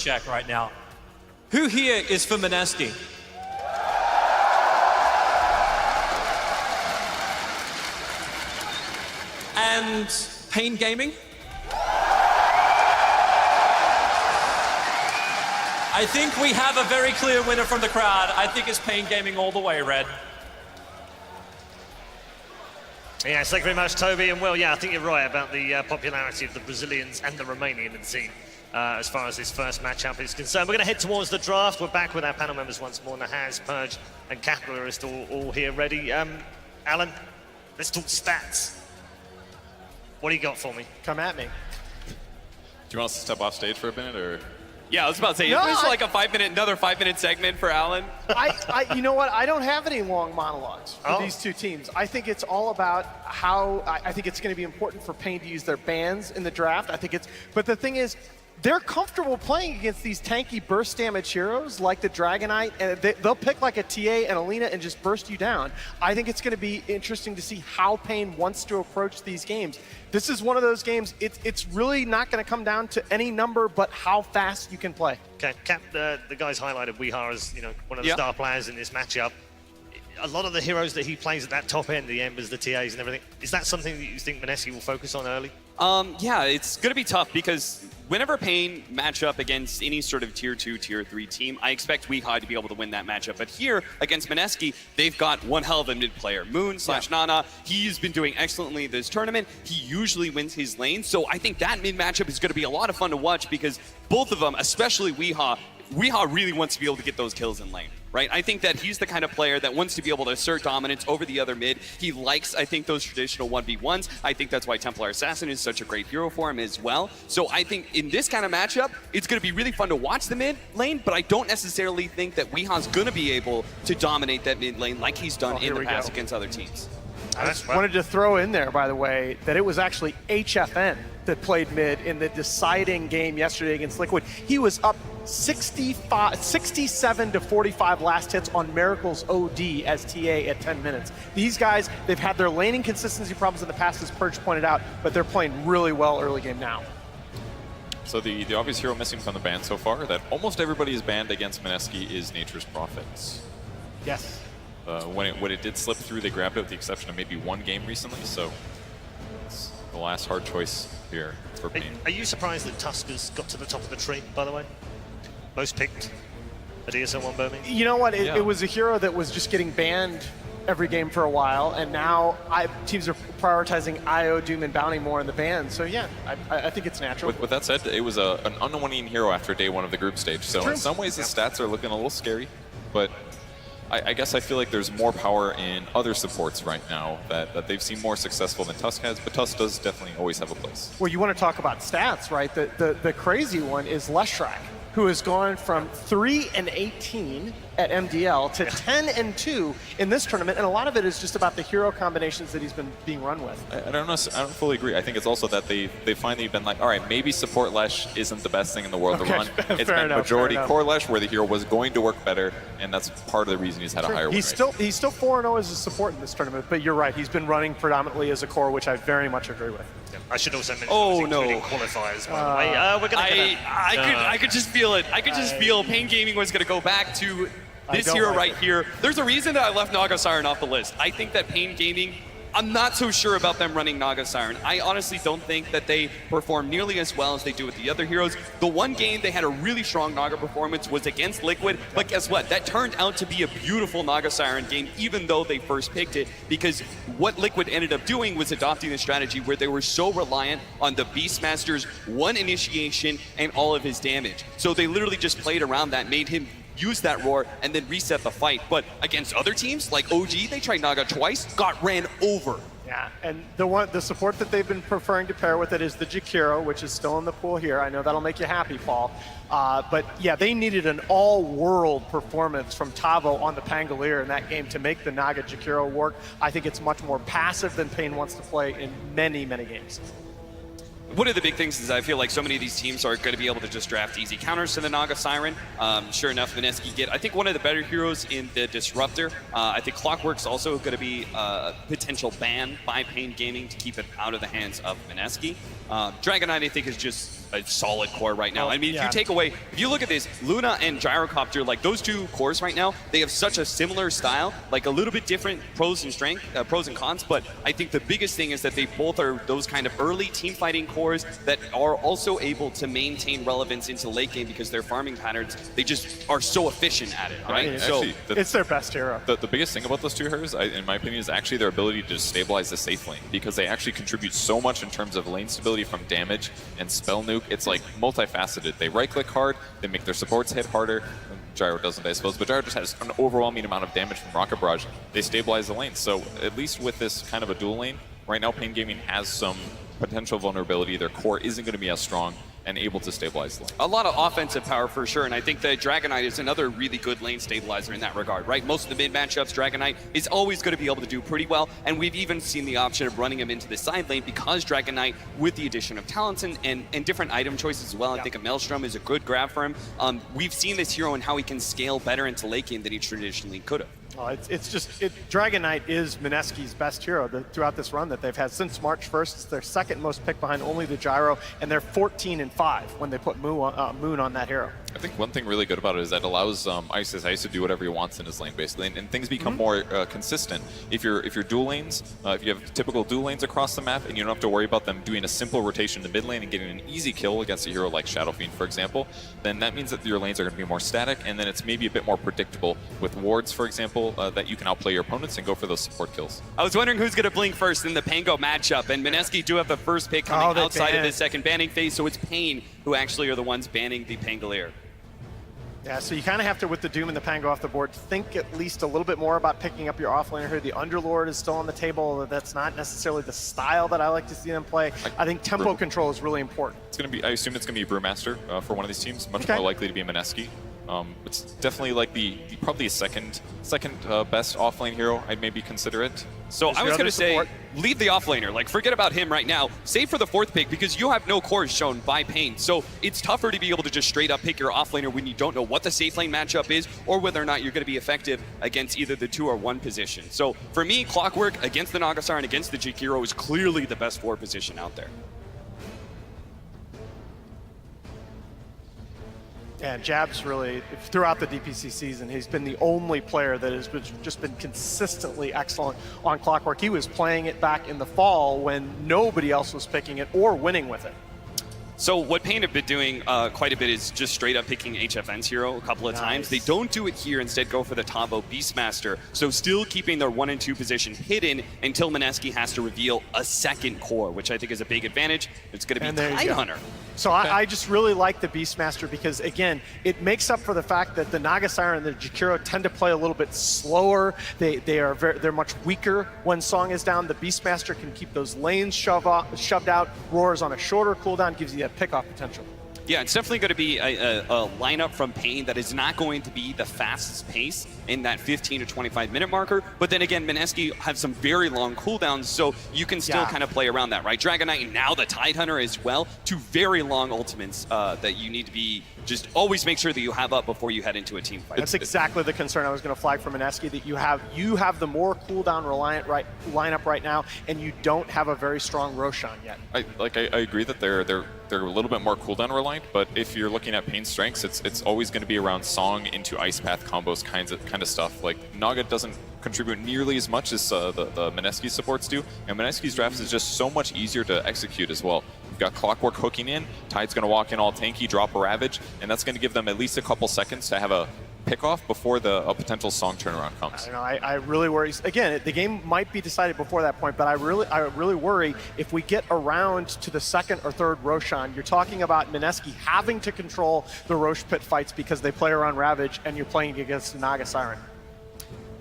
check right now. Who here is for Mineski? And Pain Gaming? I think we have a very clear winner from the crowd. I think it's Pain Gaming all the way, Red. Yes, thank you very much, Toby. And well, yeah, I think you're right about the popularity of the Brazilians and the Romanian scene as far as this first matchup is concerned. We're going to head towards the draft. We're back with our panel members once more. Nahaz, Purge, and Capitalist all here ready. Alan, let's talk stats. What do you got for me? Come at me. Do you want us to step off stage for a minute, or? Yeah, I was about to say, No, is this like another 5-minute segment for Alan? You know what? I don't have any long monologues for these two teams. I think it's all about how, I think it's going to be important for Pain to use their bans in the draft. But the thing is, they're comfortable playing against these tanky burst damage heroes like the Dragonite, and they'll pick like a TA and Alina and just burst you down. I think it's going to be interesting to see how Pain wants to approach these games. This is one of those games, it's really not going to come down to any number but how fast you can play. Okay, Cap, the guys highlighted Weeha as one of the star players in this matchup. A lot of the heroes that he plays at that top end, the Embers, the TAs and everything, is that something that you think Mineski will focus on early? Yeah, it's going to be tough because whenever Pain match up against any sort of tier 2, tier 3 team, I expect Weeha to be able to win that matchup. But here, against Mineski, they've got one hell of a mid player. Moon/Nana, he's been doing excellently this tournament. He usually wins his lane. So I think that mid matchup is going to be a lot of fun to watch because both of them, especially Weeha really wants to be able to get those kills in lane, right? I think that he's the kind of player that wants to be able to assert dominance over the other mid. He likes, I think, those traditional 1v1s. I think that's why Templar Assassin is such a great hero for him as well. So I think in this kind of matchup, it's going to be really fun to watch the mid lane, but I don't necessarily think that Weeha's going to be able to dominate that mid lane like he's done in the past against other teams. I just wanted to throw in there, by the way, that it was actually HFN that played mid in the deciding game yesterday against Liquid. He was up 67 to 45 last hits on Miracle's OD as TA at 10 minutes. These guys, they've had their laning consistency problems in the past, as Purge pointed out, but they're playing really well early game now. So the obvious hero missing from the ban so far that almost everybody is banned against Mineski is Nature's Prophets. Yes. When it did slip through, they grabbed it with the exception of maybe one game recently, so it's the last hard choice here for Pain. Are you surprised that Tuskers got to the top of the tree, by the way? Most picked at ESL1 Birmingham? You know what, it was a hero that was just getting banned every game for a while, and now teams are prioritizing IO, Doom, and Bounty more in the ban, so yeah, I think it's natural. With that said, it was an unwinning hero after day one of the group stage, so in some ways his stats are looking a little scary, but I guess I feel like there's more power in other supports right now that they've seen more successful than Tusk has, but Tusk does definitely always have a place. Well, you want to talk about stats, right? The crazy one is Leshrak, who has gone from 3-18 at MDL to 10-2 in this tournament, and a lot of it is just about the hero combinations that he's been being run with. I don't fully agree. I think it's also that they finally been like, all right, maybe support Lesh isn't the best thing in the world to run. It's been majority core Lesh where the hero was going to work better, and that's part of the reason he's had a higher win rate. He's still 4-0 as a support in this tournament, but you're right, he's been running predominantly as a core, which I very much agree with. Yeah, I should also mention including qualifiers, by the way. We're gonna I could just feel it. I could just feel Pain Gaming was going to go back to this hero right here. There's a reason that I left Naga Siren off the list. I think that Pain Gaming, I'm not so sure about them running Naga Siren. I honestly don't think that they perform nearly as well as they do with the other heroes. The one game they had a really strong Naga performance was against Liquid, but guess what? That turned out to be a beautiful Naga Siren game, even though they first picked it, because what Liquid ended up doing was adopting the strategy where they were so reliant on the Beastmaster's one initiation and all of his damage. So they literally just played around that, made him use that roar, and then reset the fight. But against other teams, like OG, they tried Naga twice, got ran over. Yeah, and the support that they've been preferring to pair with it is the Jakiro, which is still in the pool here. I know that'll make you happy, Paul. But yeah, they needed an all-world performance from Tavo on the Pangolier in that game to make the Naga Jakiro work. I think it's much more passive than Pain wants to play in many, many games. One of the big things is I feel like so many of these teams are going to be able to just draft easy counters to the Naga Siren. Sure enough, Mineski I think one of the better heroes in the Disruptor. I think Clockwork's also going to be a potential ban by Pain Gaming to keep it out of the hands of Mineski. Dragonite, I think, is just a solid core right now. I mean, yeah. if you look at this, Luna and Gyrocopter, like those two cores right now, they have such a similar style, like a little bit different pros and cons, but I think the biggest thing is that they both are those kind of early team fighting cores that are also able to maintain relevance into late game because their farming patterns, they just are so efficient at it, right? Actually, It's their best hero. The biggest thing about those two heroes, in my opinion, is actually their ability to just stabilize the safe lane, because they actually contribute so much in terms of lane stability from damage and spell nuke. It's like multifaceted. They right-click hard, they make their supports hit harder. Gyro doesn't, I suppose, but Gyro just has an overwhelming amount of damage from Rocket Barrage. They stabilize the lane. So at least with this kind of a dual lane, right now Pain Gaming has some potential vulnerability. Their core isn't going to be as strong and able to stabilize the lane. A lot of offensive power for sure, and I think that Dragonite is another really good lane stabilizer in that regard, right? Most of the mid matchups, Dragonite is always going to be able to do pretty well, and we've even seen the option of running him into the side lane because Dragonite, with the addition of talents and different item choices as well, I think a Maelstrom is a good grab for him. We've seen this hero and how he can scale better into late game than he traditionally could have. Oh, Dragonite is Mineski's best hero throughout this run that they've had since March 1st. It's their second most pick behind only the Gyro, and they're 14-5 when they put Moon on that hero. I think one thing really good about it is that it allows Ice to do whatever he wants in his lane, basically, and things become more consistent. If you're dual lanes, if you have typical dual lanes across the map, and you don't have to worry about them doing a simple rotation to mid lane and getting an easy kill against a hero like Shadow Fiend, for example, then that means that your lanes are going to be more static, and then it's maybe a bit more predictable with wards, for example, that you can outplay your opponents and go for those support kills. I was wondering who's going to blink first in the Pango matchup, and Mineski do have the first pick coming outside of the second banning phase, so it's Pain who actually are the ones banning the Pangolier. Yeah, so you kind of have to, with the Doom and the Pango off the board, think at least a little bit more about picking up your offlaner here. The Underlord is still on the table. That's not necessarily the style that I like to see them play. I think tempo control is really important. It's going to be, I assume it's going to be Brewmaster for one of these teams, much more likely to be Mineski. It's definitely like probably a second best offlane hero. I'd maybe consider it. So I was going to say, leave the offlaner. Like, forget about him right now. Save for the fourth pick because you have no cores shown by Pain. So it's tougher to be able to just straight up pick your offlaner when you don't know what the safe lane matchup is or whether or not you're going to be effective against either the 2 or 1 position. So for me, Clockwork against the Nagasar and against the Jakiro is clearly the best 4 position out there. And Jab's really, throughout the DPC season, he's been the only player that has just been consistently excellent on Clockwork. He was playing it back in the fall when nobody else was picking it or winning with it. So what Pain have been doing quite a bit is just straight up picking HFN's hero a couple of times. They don't do it here, instead go for the Tombo Beastmaster. So still keeping their 1 and 2 position hidden until Mineski has to reveal a second core, which I think is a big advantage. It's going to be Tidehunter. So I just really like the Beastmaster because, again, it makes up for the fact that the Nagasar and the Jakiro tend to play a little bit slower. They're much weaker when Song is down. The Beastmaster can keep those lanes shoved out. Roar's on a shorter cooldown, gives you that pickoff potential. Yeah, it's definitely going to be a lineup from Pain that is not going to be the fastest pace in that 15 to 25 minute marker. But then again, Mineski has some very long cooldowns, so you can still kind of play around that, right? Dragonite and now the Tidehunter as well. 2 very long ultimates that you need to be just always make sure that you have up before you head into a team fight. That's exactly the concern I was going to flag for Mineski, that you have the more cooldown reliant lineup right now, and you don't have a very strong Roshan yet. I agree that they're a little bit more cooldown reliant, but if you're looking at Pain's strengths, it's always going to be around Song into Ice Path combos, kind of stuff. Like, Naga doesn't contribute nearly as much as the Mineski supports do, and Mineski's drafts is just so much easier to execute as well. You've got Clockwork hooking in, Tide's going to walk in all tanky, drop a Ravage, and that's going to give them at least a couple seconds to have a pick-off before a potential Song turnaround comes. I really worry. Again, the game might be decided before that point, but I really worry if we get around to the second or third Roshan. You're talking about Mineski having to control the Rosh Pit fights because they play around Ravage, and you're playing against the Naga Siren.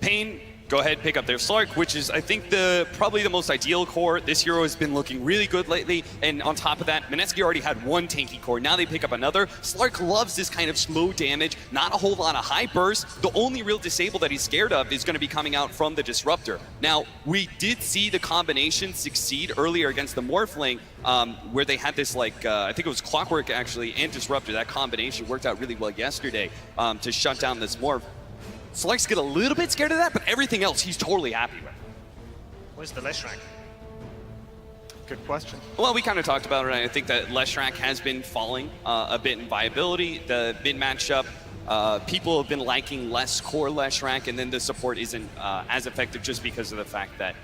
Pain, go ahead, pick up their Slark, which is, I think, probably the most ideal core. This hero has been looking really good lately, and on top of that, Mineski already had 1 tanky core. Now they pick up another. Slark loves this kind of slow damage, not a whole lot of high burst. The only real disable that he's scared of is going to be coming out from the Disruptor. Now, we did see the combination succeed earlier against the Morphling, where they had this, I think it was Clockwork, actually, and Disruptor. That combination worked out really well yesterday to shut down this Morph. Slark's get a little bit scared of that, but everything else he's totally happy with. Where's the Leshrac? Good question. Well, we kind of talked about it. I think that Leshrac has been falling a bit in viability. The mid matchup, people have been liking less core Leshrac, and then the support isn't as effective just because of the fact that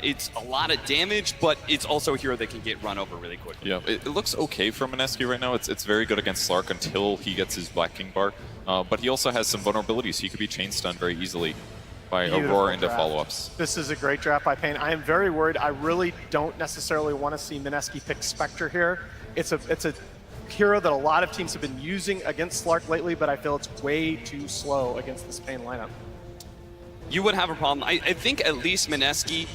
it's a lot of damage, but it's also a hero that can get run over really quickly. Yeah, it looks okay for Mineski right now. It's very good against Slark until he gets his Black King bar, but he also has some vulnerabilities. He could be chain stunned very easily by Aurora into follow-ups. This is a great draft by Pain. I am very worried. I really don't necessarily want to see Mineski pick Spectre here. It's a hero that a lot of teams have been using against Slark lately, but I feel it's way too slow against this Pain lineup. You would have a problem. I think at least Mineski,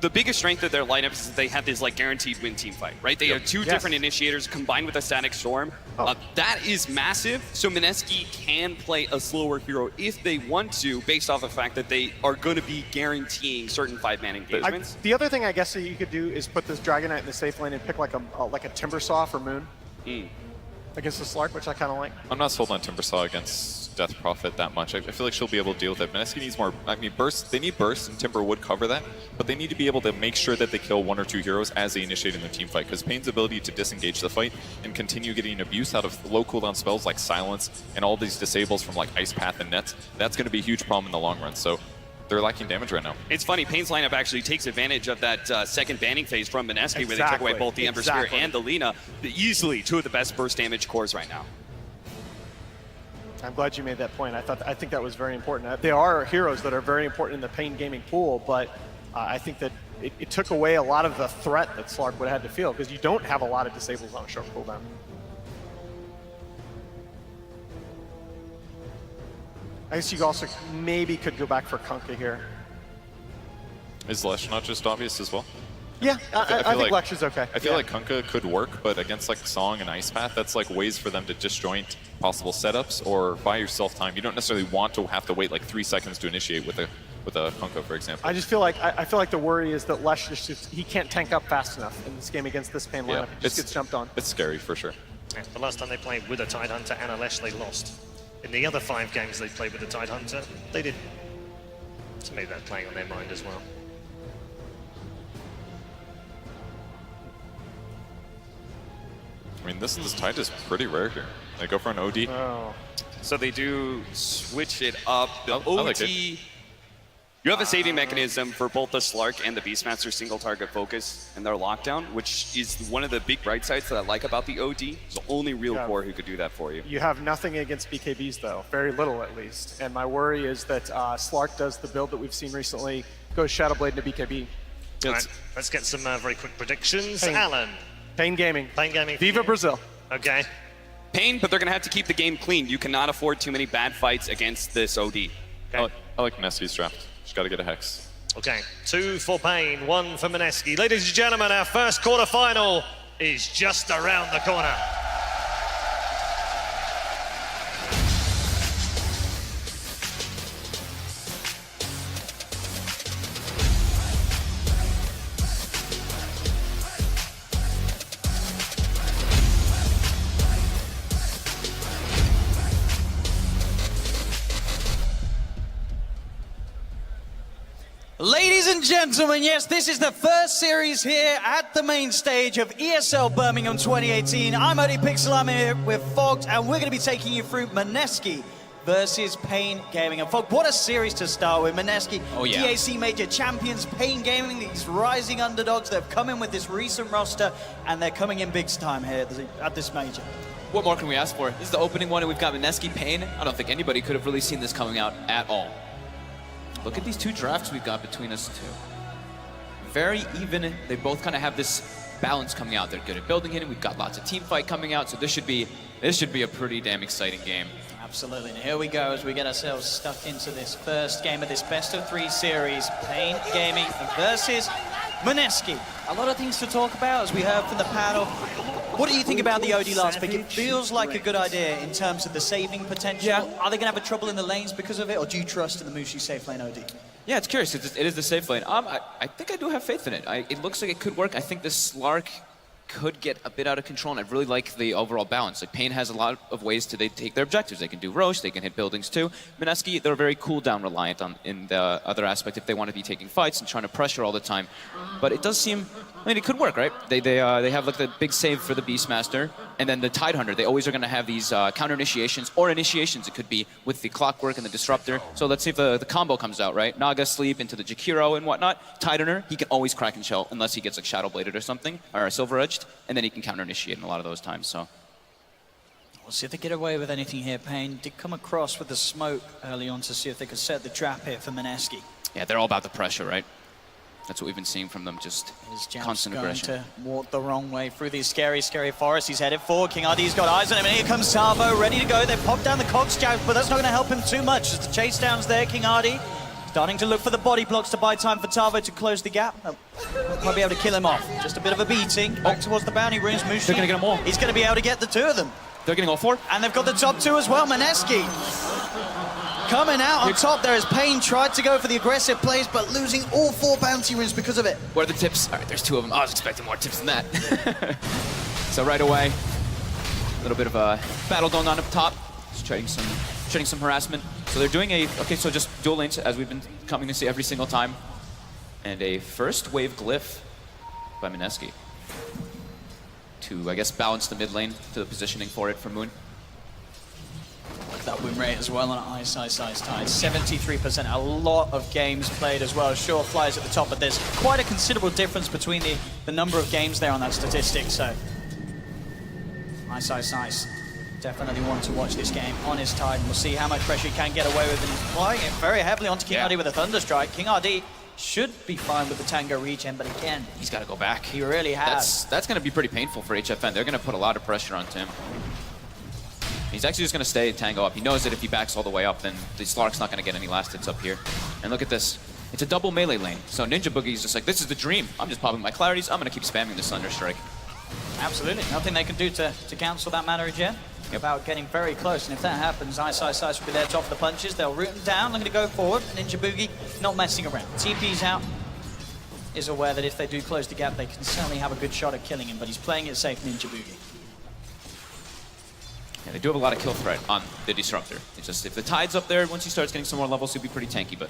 the biggest strength of their lineup is that they have this like guaranteed win team fight, right? They have two different initiators combined with a static storm. That is massive. So Mineski can play a slower hero if they want to, based off the fact that they are going to be guaranteeing certain 5-man engagements. The other thing I guess that you could do is put this Dragon Knight in the safe lane and pick like a Timbersaw for Moon against the Slark, which I kind of like. I'm not sold on Timbersaw against Death Prophet that much. I feel like she'll be able to deal with it. Mineski needs more. I mean, burst. They need burst, and Timber would cover that, but they need to be able to make sure that they kill 1 or 2 heroes as they initiate in their team fight. Because Pain's ability to disengage the fight and continue getting abuse out of low cooldown spells like Silence and all these disables from like Ice Path and Nets, that's going to be a huge problem in the long run. So they're lacking damage right now. It's funny, Pain's lineup actually takes advantage of that second banning phase from Mineski, where they took away both the Ember Spear and the Lina. Easily 2 of the best burst damage cores right now. I'm glad you made that point. I think that was very important. There are heroes that are very important in the Pain gaming pool, but I think that it took away a lot of the threat that Slark would have had to feel, because you don't have a lot of disables on a short cooldown. I guess you also maybe could go back for Kunkka here. Is Lesh not just obvious as well? Yeah, I think Lesh is okay. I feel like Kunkka could work, but against like Song and Ice Path, that's like ways for them to disjoint possible setups or buy yourself time. You don't necessarily want to have to wait like 3 seconds to initiate with a Kunkka, for example. I just feel like the worry is that Lesh he can't tank up fast enough in this game against this Pain lineup. He just gets jumped on. It's scary for sure. Yeah, the last time they played with a Tidehunter and a Lesh, they lost. In the other 5 games they played with the Tidehunter, they did. So maybe that's playing on their mind as well. I mean, this Tide is pretty rare here. They go for an OD. Oh. So they do switch it up. The OD, I like it. you have a saving mechanism for both the Slark and the Beastmaster single target focus in their lockdown, which is one of the big bright sides that I like about the OD. It's the only real core who could do that for you. You have nothing against BKBs though, very little at least. And my worry is that Slark does the build that we've seen recently, goes Shadowblade into BKB. All right, let's get some very quick predictions. Pain. Alan. Pain Gaming. Pain Gaming. Viva Brazil. Okay. Pain, but they're going to have to keep the game clean. You cannot afford too many bad fights against this OD. Okay. I like Mineski's draft. Just got to get a Hex. Okay, 2 for Pain, 1 for Mineski. Ladies and gentlemen, our first quarterfinal is just around the corner. Ladies and gentlemen, yes, this is the first series here at the main stage of ESL Birmingham 2018. I'm Odie Pixel, I'm here with Fogged, and we're going to be taking you through Mineski versus Pain Gaming. And Fogged, what a series to start with. Mineski, DAC Major Champions, Pain Gaming, these rising underdogs. They've come in with this recent roster, and they're coming in big time here at this major. What more can we ask for? This is the opening one, and we've got Mineski, Pain. I don't think anybody could have really seen this coming out at all. Look at these 2 drafts we've got between us 2. Very even. They both kind of have this balance coming out. They're good at building it. We've got lots of team fight coming out, so this should be a pretty damn exciting game. Absolutely. And here we go as we get ourselves stuck into this first game of this best-of-3 series. Pain Gaming versus Mineski. A lot of things to talk about, as we heard from the panel. What do you think about the OD last pick? It feels like a good idea in terms of the saving potential. Yeah. Are they going to have trouble in the lanes because of it, or do you trust in the Mushi safe lane OD? Yeah, it's curious. It is the safe lane. I think I do have faith in it. It looks like it could work. I think the Slark could get a bit out of control, and I really like the overall balance. Like, Pain has a lot of ways to take their objectives. They can do Roche, they can hit buildings too. Mineski, they're very cooldown reliant on in the other aspect if they want to be taking fights and trying to pressure all the time. But it does seem, I mean, it could work, right? They have like the big save for the Beastmaster, and then the Tidehunter. They always are going to have these counter initiations, or initiations it could be, with the Clockwork and the Disruptor. So let's see if the combo comes out, right? Naga sleep into the Jakiro and whatnot. Tidehunter, he can always crack and shell unless he gets like Shadow Bladed or something, or Silver Edged, and then he can counter initiate in a lot of those times. So we'll see if they get away with anything here. Pain did come across with the smoke early on to see if they could set the trap here for Mineski. yeah, they're all about the pressure, right? That's what we've been seeing from them, just constant aggression. Going to walk the wrong way through these scary, scary forests. He's headed forward. King RD's got eyes on him, and here comes Tavo, ready to go. They've popped down the Cox Jab, but that's not going to help him too much. As the chase down's there, King RD starting to look for the body blocks to buy time for Tavo to close the gap. Might be able to kill him off. Just a bit of a beating. Back towards the bounty runes. Mushi, they're going to get them all. He's going to be able to get the two of them. They're getting all four. And they've got the top two as well. Mineski coming out on top there as Pain tried to go for the aggressive plays, but losing all four bounty runes because of it. What are the tips? All right, there's two of them. I was expecting more tips than that. So right away, a little bit of a battle going on up top. Just trading some harassment. So they're doing okay, so just dual lanes, as we've been coming to see every single time. And a first wave glyph by Mineski to, I guess, balance the mid lane to the positioning for it for Moon. That win rate as well on Ice Tide. 73%, a lot of games played as well. Sure, Flyers at the top, but there's quite a considerable difference between the number of games there on that statistic, so Ice. Definitely want to watch this game on his Tide, and we'll see how much pressure he can get away with, and he's applying it very heavily onto King RD with a Thunderstrike. King RD should be fine with the Tango regen, but again, he's got to go back. He really has. That's going to be pretty painful for HFN. They're going to put a lot of pressure onto him. He's actually just going to stay Tango up. He knows that if he backs all the way up, then the Slark's not going to get any last hits up here. And look at this. It's a double melee lane. So Ninja Boogie's just like, this is the dream. I'm just popping my clarities. I'm going to keep spamming this Thunderstrike. Absolutely. Nothing they can do to cancel that mana regen. About getting very close, and if that happens, Ice will be there top of the punches. They'll root him down, looking to go forward. Ninja Boogie not messing around. TP's out, is aware that if they do close the gap, they can certainly have a good shot at killing him, but he's playing it safe, Ninja Boogie. Yeah, they do have a lot of kill threat on the Disruptor. It's just, if the Tide's up there, once he starts getting some more levels, he'll be pretty tanky, but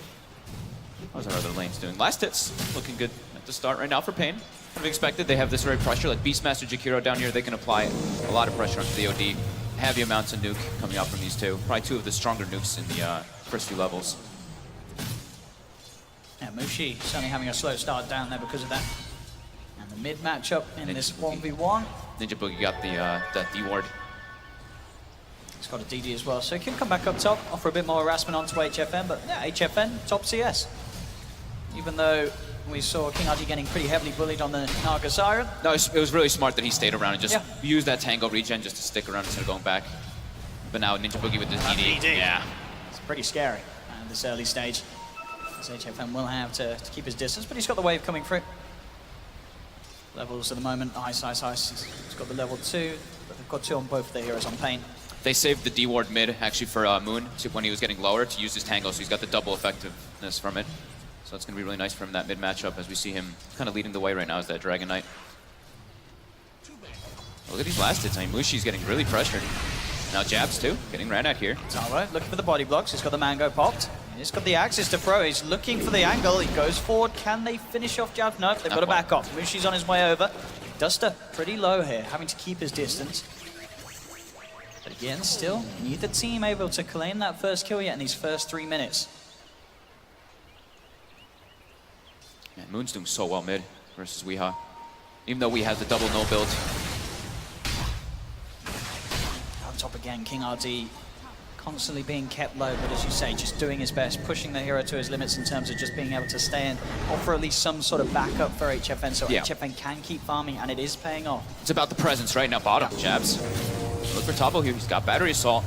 how's our other lanes doing? Last hits, looking good at the start right now for Pain. Kind of expected, they have this very pressure, like Beastmaster Jakiro down here, they can apply a lot of pressure onto the OD. Heavy amounts of nuke coming out from these two. Probably two of the stronger nukes in the first few levels. Yeah, Mushi certainly having a slow start down there because of that. And the mid matchup in this 1v1. Ninja Boogie got the that D-ward. He's got a DD as well, so he can come back up top, offer a bit more harassment onto HFN, but yeah, HFN, top CS. Even though we saw King RD getting pretty heavily bullied on the Naga Siren. No, it was really smart that he stayed around and just used that Tango regen just to stick around instead of going back. But now Ninja Boogie with the DD. Yeah. It's pretty scary at this early stage. As HFN will have to keep his distance, but he's got the wave coming through. Levels at the moment, Ice. He's got the level 2, but they've got 2 on both of their heroes on Pain. They saved the D-ward mid actually for Moon when he was getting lower to use his Tango, so he's got the double effectiveness from it. So it's going to be really nice for him in that mid matchup as we see him kind of leading the way right now as that Dragon Knight. Look at these last hits. I mean, Mushi's getting really pressured. Now Jabs too, getting ran at here. Taro looking for the body blocks. He's got the Mango popped. He's got the axes to throw. He's looking for the angle. He goes forward. Can they finish off Jabs? No, they've got to back off. Mushi's on his way over. Duster pretty low here, having to keep his distance. But again, still, neither team able to claim that first kill yet in these first 3 minutes. Man, Moon's doing so well mid versus Weehaw. Even though we have the double no build. On top again, King RD constantly being kept low, but as you say, just doing his best, pushing the hero to his limits in terms of just being able to stay and offer at least some sort of backup for HFN, so HFN can keep farming, and it is paying off. It's about the presence right now, bottom, Jabs. Look for Tavo here, he's got Battery Assault.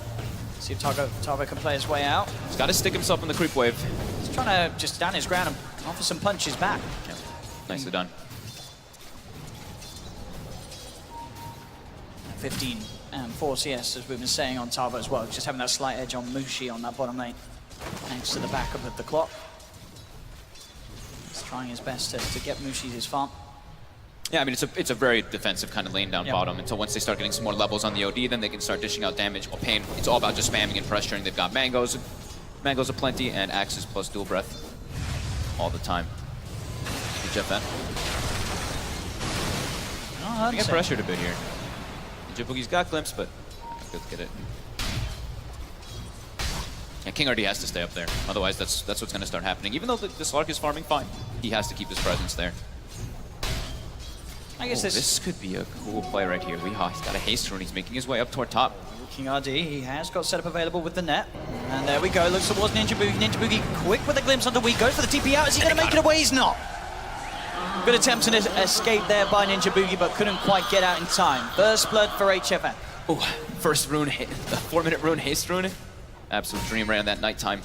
See if Tavo can play his way out. He's got to stick himself in the creep wave. He's trying to just stand his ground and offer some punches back. Yeah. Nicely done. 15 and 4 CS, as we've been saying on Tavo as well, just having that slight edge on Mushi on that bottom lane, thanks to the backup of the clock. He's trying his best to get Mushi his farm. Yeah, I mean, it's a very defensive kind of lane down bottom until once they start getting some more levels on the OD, then they can start dishing out damage. Well, Pain, it's all about just spamming and pressuring. They've got mangoes aplenty, and axes plus dual breath all the time. Good Jeff, I get pressured a bit here. Ninja Boogie's got glimpse, but good get it. And King RD has to stay up there. Otherwise, that's what's going to start happening. Even though the Slark is farming fine, he has to keep his presence there. I guess this could be a cool play right here. He's got a haste rune. He's making his way up toward top. King RD, he has got setup available with the net. And there we go. Looks towards Ninja Boogie. Ninja Boogie quick with a glimpse onto Weak. Goes for the TP out. Is he going to make it away? He's not. Good attempt to escape there by Ninja Boogie, but couldn't quite get out in time. First blood for HFN. Oh, first rune hit. The 4-minute rune haste rune. Absolute dream ran that nighttime.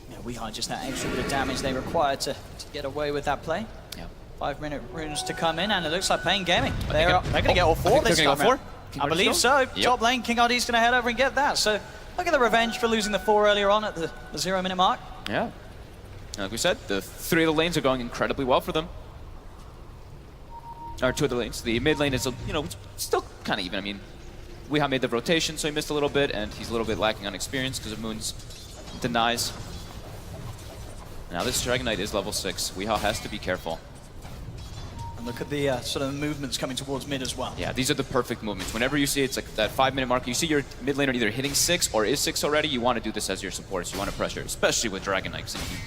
Yeah, we had just that extra bit of damage they required to get away with that play. Yeah. 5-minute runes to come in, and it looks like Pain Gaming. They're going to get all 4 this time around. I believe so. Yep. Top lane, King RD's going to head over and get that. So look at the revenge for losing the 4 earlier on at the 0-minute mark. Yeah. Like we said, the 3 of the lanes are going incredibly well for them. Or 2 of the lanes. The mid lane is, still kind of even. I mean, Weehaw made the rotation, so he missed a little bit, and he's a little bit lacking on experience because of Moon's denies. Now this Dragon Knight is level 6. Weehaw has to be careful. And look at the sort of movements coming towards mid as well. Yeah, these are the perfect movements. Whenever you see it's like that 5-minute mark, you see your mid laner either hitting 6 or is 6 already, you want to do this as your support. So you want to pressure, especially with Dragon Knight, because you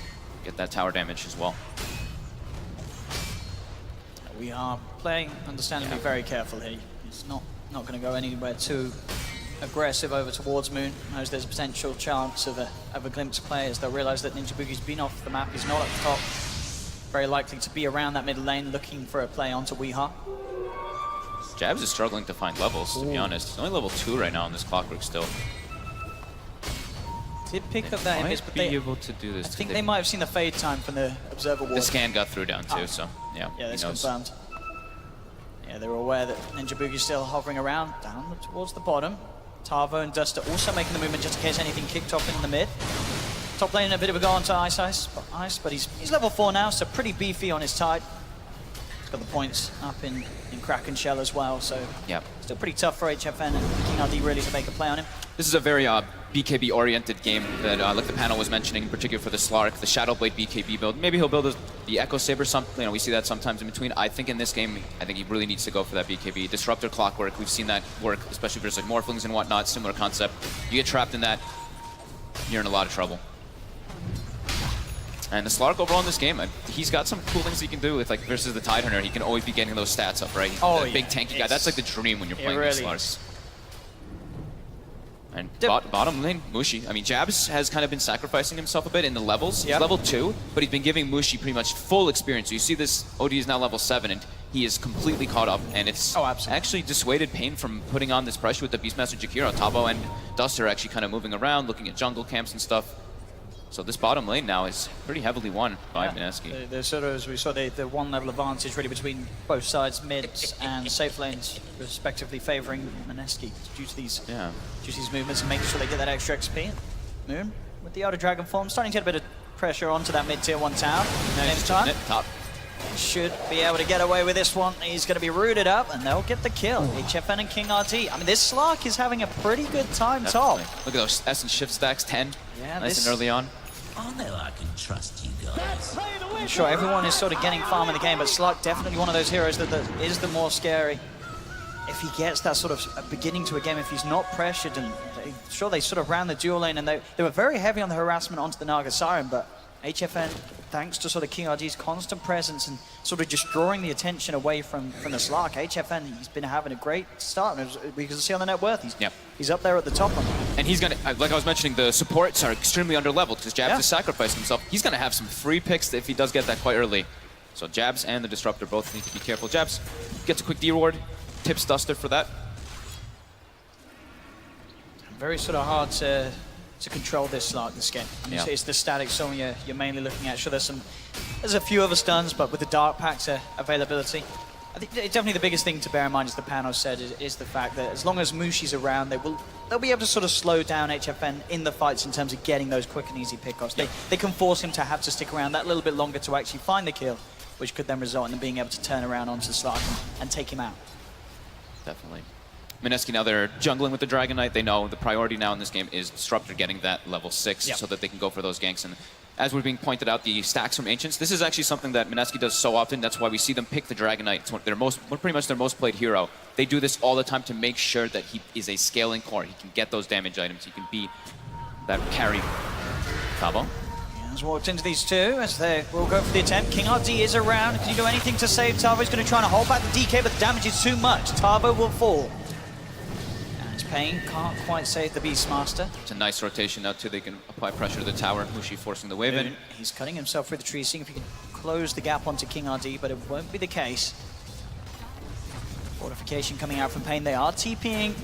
get that tower damage as well. We are playing, understandably, very careful here. It's not going to go anywhere too aggressive over towards Moon. Knows there's a potential chance of a glimpse play as they'll realize that Ninja Boogie's been off the map. He's not at the top. Very likely to be around that middle lane looking for a play onto Weehaw. Jabs is struggling to find levels, to be honest. He's only level 2 right now on this Clockwork still. Did pick up that image, but they able to do this. I think they might have seen the fade time from the observer ward. The scan got through down too, so yeah. Yeah, that's confirmed. Yeah, they were aware that Ninja Boogie's still hovering around down towards the bottom. Tavo and Duster also making the movement just in case anything kicked off in the mid. Top lane a bit of a go onto Ice, but he's level 4 now, so pretty beefy on his tide. He's got the points up in Kraken Shell as well, so yeah, still pretty tough for HFN and King RD really to make a play on him. This is a very BKB-oriented game that, like the panel was mentioning, in particular for the Slark, the Shadowblade BKB build. Maybe he'll build the Echo Saber. We see that sometimes in between. I think in this game, I think he really needs to go for that BKB. Disruptor Clockwork, we've seen that work, especially versus like Morphlings and whatnot, similar concept. You get trapped in that, you're in a lot of trouble. And the Slark overall in this game, he's got some cool things he can do with like versus the Tidehunter. He can always be getting those stats up, right? Oh, the big tanky guy. That's like the dream when you're playing really these Slarks. And bottom lane, Mushi. I mean, Jabs has kind of been sacrificing himself a bit in the levels. He's level 2, but he's been giving Mushi pretty much full experience. So you see this OD is now level 7, and he is completely caught up. And it's actually dissuaded Pain from putting on this pressure with the Beastmaster Jakiro. Tabo and Duster actually kind of moving around, looking at jungle camps and stuff. So this bottom lane now is pretty heavily won by Mineski. There's sort of, as we saw, the 1 level advantage really between both sides, mids and safe lanes, respectively favouring Mineski due to these movements and making sure they get that extra XP. Moon with the Elder Dragon form, starting to get a bit of pressure onto that mid-tier 1 tower. Top. Should be able to get away with this one. He's going to be rooted up, and they'll get the kill. HFN and King RD. I mean, this Slark is having a pretty good time top. Look at those S and shift stacks, 10. Yeah, nice and early on. I know I can trust you guys. I'm sure everyone is sort of getting farm in the game, but Slark definitely one of those heroes that is the more scary. If he gets that sort of beginning to a game, if he's not pressured, and they sort of ran the dual lane, and they were very heavy on the harassment onto the Naga Siren, but HFN, thanks to sort of King RD's constant presence and sort of just drawing the attention away from the Slark, HFN, he's been having a great start. And we can see on the net worth, he's up there at the top one. And he's going to, like I was mentioning, the supports are extremely underleveled because Jabs has sacrificed himself. He's going to have some free picks if he does get that quite early. So Jabs and the Disruptor both need to be careful. Jabs gets a quick D reward, tips Duster for that. Very sort of hard to control this Slark this game. I mean, it's the static zone you're mainly looking at. Sure, there's a few other stuns, but with the Dark Pack's availability, I think definitely the biggest thing to bear in mind, as the panel said, is the fact that as long as Mushi's around, they'll be able to sort of slow down HFN in the fights in terms of getting those quick and easy pickoffs. They can force him to have to stick around that little bit longer to actually find the kill. which could then result in them being able to turn around onto Slark and take him out. Definitely. Mineski now, they're jungling with the Dragon Knight. They know the priority now in this game is Disruptor getting that level 6 so that they can go for those ganks. And as we're being pointed out, the stacks from Ancients, this is actually something that Mineski does so often. That's why we see them pick the Dragon Knight. It's pretty much their most played hero. They do this all the time to make sure that he is a scaling core. He can get those damage items. He can be that carry. Tavo. Has walked into these two as they will go for the attempt. King RD is around. Can he do anything to save Tavo? He's going to try and hold back the DK, but the damage is too much. Tavo will fall. Pain can't quite save the Beastmaster. It's a nice rotation now too. They can apply pressure to the tower. Mushi forcing the wave in. He's cutting himself through the tree, seeing if he can close the gap onto King RD, but it won't be the case. Fortification coming out from Pain. They are TPing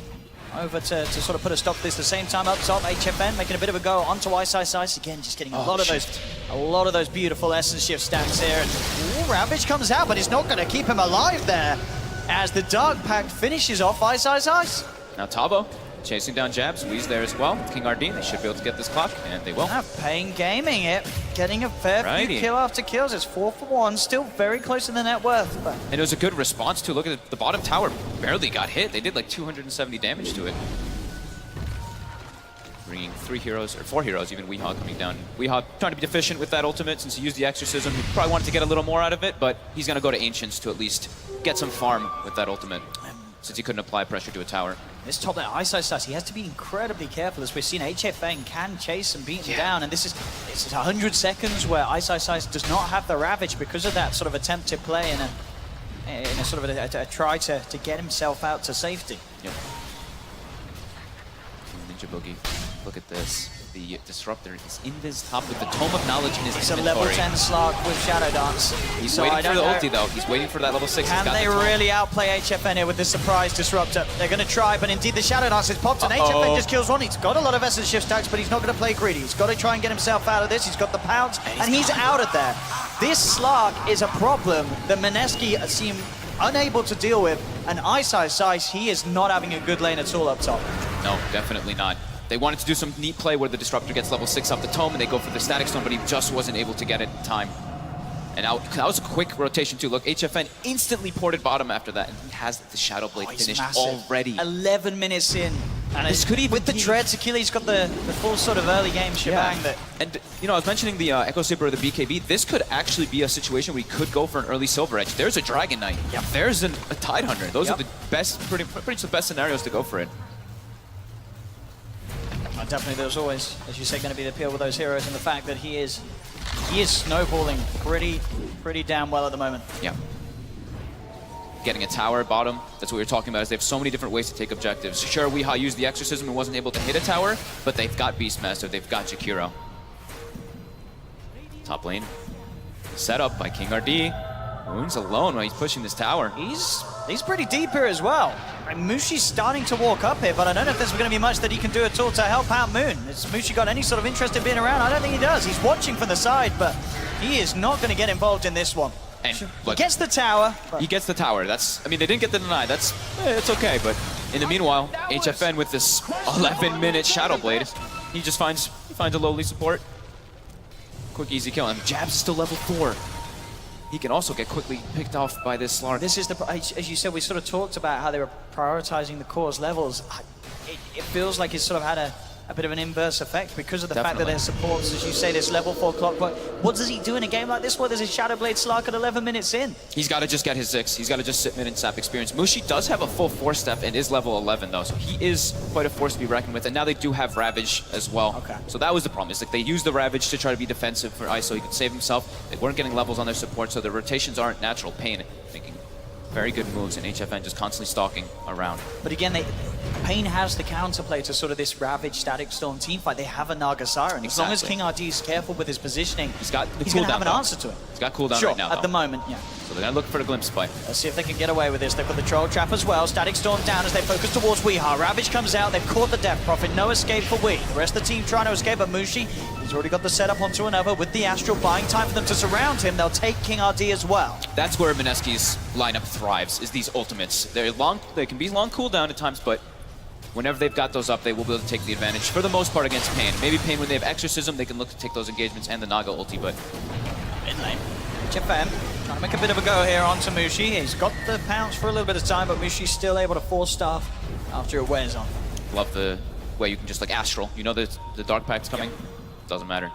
over to sort of put a stop to this. At the same time up top, HFN making a bit of a go onto Ice. Again, just getting a lot of those beautiful Essence Shift stacks here. And ooh, Ravage comes out, but it's not going to keep him alive there as the Dark Pact finishes off Ice. Now Tavo chasing down jabs. Wee's there as well. King RD, they should be able to get this clock, and they will. Pain gaming it, getting a fair few kill after kills. It's 4 for 1, still very close to the net worth. But and it was a good response too. Look at the bottom tower, barely got hit. They did like 270 damage to it. Bringing 3 heroes, or 4 heroes, even Weehaw coming down. Weehaw trying to be efficient with that ultimate since he used the Exorcism. He probably wanted to get a little more out of it, but he's going to go to Ancients to at least get some farm with that ultimate, since he couldn't apply pressure to a tower. This top lane, Ice, he has to be incredibly careful, as we've seen HFN can chase and beat him down, and this is 100 seconds where Ice does not have the Ravage because of that sort of attempted play in a sort of a try to get himself out to safety. Yep. Ninja Boogie, look at this. The Disruptor is in this top with the Tome of Knowledge in his inventory. It's a level 10 Slark with Shadow Dance. He's waiting for the ulti though. He's waiting for that level 6. Can they really outplay HFN here with this surprise Disruptor? They're going to try, but indeed the Shadow Dance is popped and HFN just kills one. He's got a lot of Essence Shift stacks, but he's not going to play greedy. He's got to try and get himself out of this. He's got the pounce, and he's out of there. This Slark is a problem that Mineski seem unable to deal with, and Ice, he is not having a good lane at all up top. No, definitely not. They wanted to do some neat play where the Disruptor gets level 6 off the Tome and they go for the Static Stone, but he just wasn't able to get it in time. And now, that was a quick rotation too. Look, HFN instantly ported bottom after that, and he has the Shadow Blade finished already. 11 minutes in. And this could even with the Dreads, Achilles got the full sort of early game shebang. Yeah. And, you know, I was mentioning the Echo Saber or the BKB. This could actually be a situation where we could go for an early Silver Edge. There's a Dragon Knight. Yep. There's a Tidehunter. Those are the best, pretty much the best scenarios to go for it. Definitely, there's always, as you say, going to be the appeal with those heroes, and the fact that he is snowballing pretty damn well at the moment. Yeah. Getting a tower at bottom, that's what we were talking about, is they have so many different ways to take objectives. Sure, Weehaw used the Exorcism and wasn't able to hit a tower, but they've got Beastmaster, they've got Jakiro. Top lane, set up by King RD. Moon's alone while he's pushing this tower. He's pretty deep here as well. Mushi's starting to walk up here, but I don't know if there's going to be much that he can do at all to help out Moon. Has Mushi got any sort of interest in being around? I don't think he does. He's watching from the side, but he is not going to get involved in this one. And he gets the tower. He gets the tower. I mean, they didn't get the deny. It's okay, but in the meanwhile, HFN with this 11-minute Shadow Blade, he just finds a lowly support. Quick, easy kill. And Jabs is still level 4. He can also get quickly picked off by this Slark. This is as you said, we sort of talked about how they were prioritizing the core's levels. It feels like it's sort of had a bit of an inverse effect because of the fact that their supports, as you say, this level 4 clockwork. What does he do in a game like this where there's a Shadow Blade Slark at 11 minutes in? He's got to just get his 6. He's got to just sit mid and sap experience. Mushi does have a full 4-step and is level 11 though, so he is quite a force to be reckoned with. And now they do have Ravage as well. Okay. So that was the problem. It's like they used the Ravage to try to be defensive for Ice so he could save himself. They weren't getting levels on their support, so their rotations aren't natural. Pain making very good moves, and HFN just constantly stalking around. But again, Pain has the counterplay to sort of this Ravage Static Storm teamfight. They have a Naga Siren. As long as King RD is careful with his positioning, he's going to have an answer to it. He's got cooldown sure, right now, at the moment, yeah. So they're going to look for the glimpse play. Let's see if they can get away with this. They've got the Troll Trap as well. Static Storm down as they focus towards Weehaw. Ravage comes out. They've caught the Death Prophet. No escape for Wee. The rest of the team trying to escape, but Mushi, he's already got the setup onto another with the Astral, buying time for them to surround him. They'll take King RD as well. That's where Mineski's lineup thrives, is these ultimates. They can be long cooldown at times, but whenever they've got those up, they will be able to take the advantage for the most part against Pain. Maybe Pain, when they have Exorcism, they can look to take those engagements and the Naga ulti, but in lane. HFM trying to make a bit of a go here onto Mushi. He's got the pounce for a little bit of time, but Mushi's still able to force stuff after it wears on. Love the way you can just like Astral. You know that the Dark Pack's coming? Doesn't matter.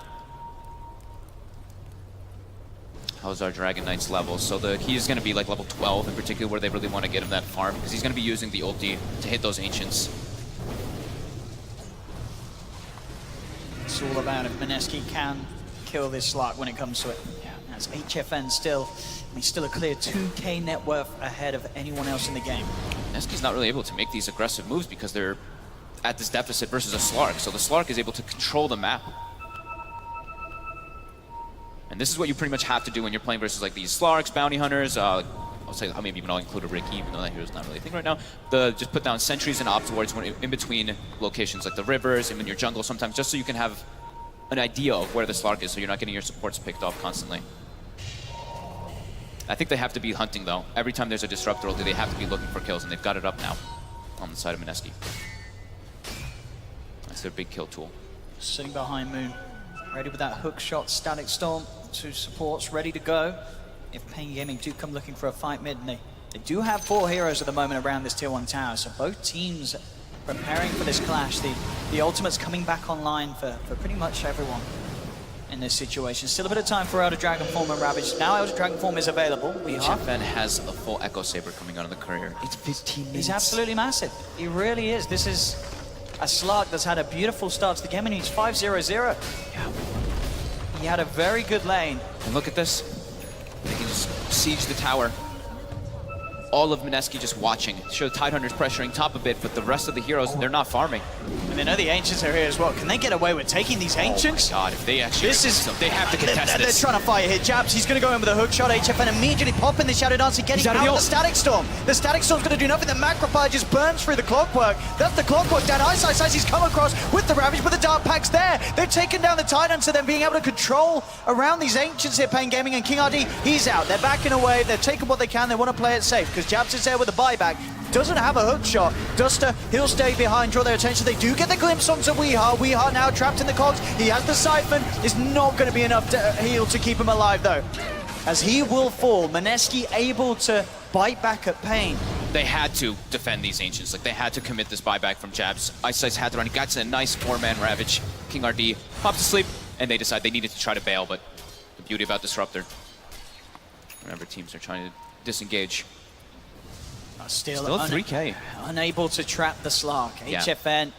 How's our Dragon Knight's level? So he's going to be like level 12 in particular, where they really want to get him that farm, because he's going to be using the ulti to hit those Ancients. It's all about if Mineski can kill this Slark when it comes to it. Yeah, as HFN still, he's still a clear 2k net worth ahead of anyone else in the game. Mineski's not really able to make these aggressive moves because they're at this deficit versus a Slark, so the Slark is able to control the map. And this is what you pretty much have to do when you're playing versus like these Slarks, Bounty Hunters, I'll say, maybe even I'll include a Ricky, even though that hero's not really a thing right now. Just put down sentries and ops wards in between locations like the rivers, even your jungle sometimes, just so you can have an idea of where the Slark is, so you're not getting your supports picked off constantly. I think they have to be hunting though. Every time there's a disruptor ulti, they have to be looking for kills, and they've got it up now on the side of Mineski. That's their big kill tool. Sitting behind Moon, ready with that hook shot, Static Storm, 2 supports ready to go. If Pain Gaming do come looking for a fight mid, they do have 4 heroes at the moment around this tier 1 tower, so both teams preparing for this clash. The ultimate's coming back online for pretty much everyone in this situation. Still a bit of time for Elder Dragon Form and Ravage. Now Elder Dragon Form is available. HFN has a full Echo Saber coming out of the courier. It's 15 minutes. He's absolutely massive. He really is. This is a Slark that's had a beautiful start to the game, and he's 5-0-0. Yeah. He had a very good lane. And look at this. They can just siege the tower. All of Mineski just watching. Sure, the Tidehunters pressuring top a bit, but the rest of the heroes, they're not farming. And they know the Ancients are here as well. Can they get away with taking these Ancients? Oh my god, if they actually they have to contest they're this. trying to fire hit jabs. He's going to go in with a hook shot. HFN immediately popping the Shadow Dance and getting out of the Static Storm. The Static Storm's going to do nothing. The Macropire just burns through the Clockwork. That's the Clockwork down. Ice he's come across with the Ravage, but the Dark Pack's there. They've taken down the Tidehunters, so then being able to control around these Ancients here, Pain Gaming, and King RD, he's out. They're backing away. They're taking what they can. They want to play it safe, because Jabs is there with the buyback. Doesn't have a hook shot. Duster, he'll stay behind, draw their attention. They do get the glimpse onto Weehaw. Weehaw now trapped in the cogs. He has the Siphon. It's not going to be enough to heal to keep him alive, though, as he will fall. Mineski able to bite back at Pain. They had to defend these Ancients. Like, they had to commit this buyback from Jabs. Ice had to run. He got to a nice 4-man Ravage. King RD pops to sleep, and they decide they needed to try to bail, but the beauty about Disruptor. Remember, teams are trying to disengage. Still 3K. Unable to trap the Slark. Yeah. HFN.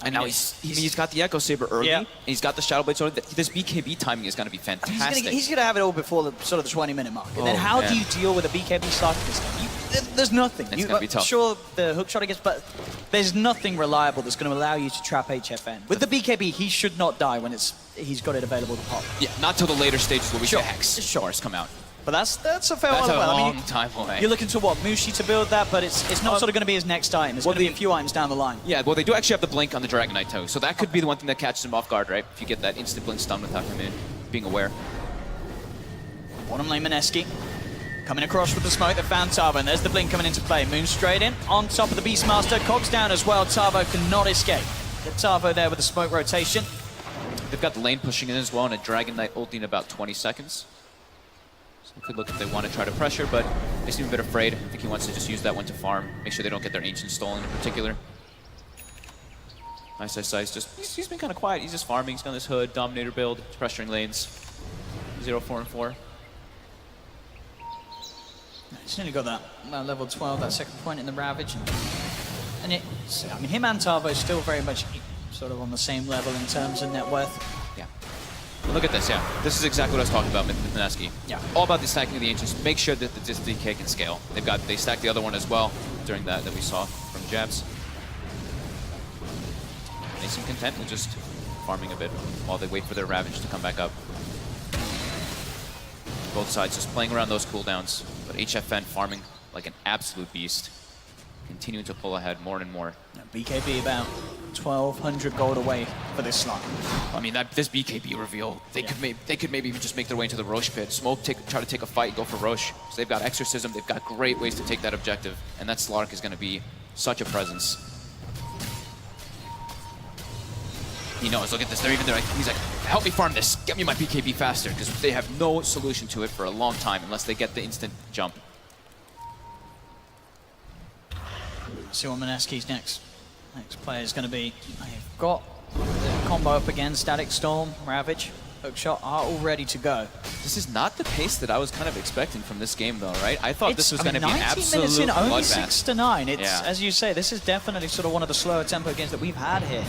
And now he's got the Echo Saber early, and he's got the Shadow Blade Sword. This BKB timing is going to be fantastic. He's going to have it all before the sort of the 20-minute mark. And then how do you deal with a BKB Slark in this game? There's nothing. It's going to be tough. Sure, the hook shot against, but there's nothing reliable that's going to allow you to trap HFN. With the BKB, he should not die when he's got it available to pop. Yeah, not till the later stages where we see Hex Bars come out. But that's a fair That's one. a long time away. You're looking to what, Mushi to build that, but it's not sort of going to be his next item. It's going to be a few items down the line. Yeah, well, they do actually have the blink on the Dragon Knight too, so that could be the one thing that catches him off guard, right? If you get that instant blink stun without him being aware. Bottom lane Mineski coming across with the smoke that found Tavo, and there's the blink coming into play. Moon straight in on top of the Beastmaster. Cogs down as well. Tavo cannot escape. Get Tavo there with the smoke rotation. They've got the lane pushing in as well, and a Dragon Knight ulti in about 20 seconds. So could look if they want to try to pressure, but they seem a bit afraid. I think he wants to just use that one to farm, make sure they don't get their Ancient stolen in particular. Nice he's been kind of quiet. He's just farming. He's got this Hood, Dominator build, he's pressuring lanes. 0-4 and 4. He's nearly got that level 12, that second point in the Ravage. And I mean, him and Tavo still very much sort of on the same level in terms of net worth. Yeah. Look at this, yeah. This is exactly what I was talking about with Mineski. Yeah. All about the stacking of the Ancients. Make sure that this DK can scale. They stacked the other one as well during that we saw from Jabs. They seem content with just farming a bit while they wait for their Ravage to come back up. Both sides just playing around those cooldowns, but HFN farming like an absolute beast. Continuing to pull ahead more and more. BKB about 1,200 gold away for this slot. I mean, this BKB reveal, they could maybe just make their way into the Roche pit. Smoke try to take a fight, go for Roche. So they've got Exorcism, they've got great ways to take that objective, and that Slark is going to be such a presence. He knows, look at this, they're like, he's like, help me farm this, get me my BKB faster, because they have no solution to it for a long time unless they get the instant jump. See what Maneski's next player is going to be. I've got the combo up again, Static Storm, Ravage, Hookshot are all ready to go. This is not the pace that I was kind of expecting from this game though, right? I thought this was going to be an 19 absolute minutes in, only bloodbath. 6-9. It's, Yeah. as you say, this is definitely sort of one of the slower tempo games that we've had here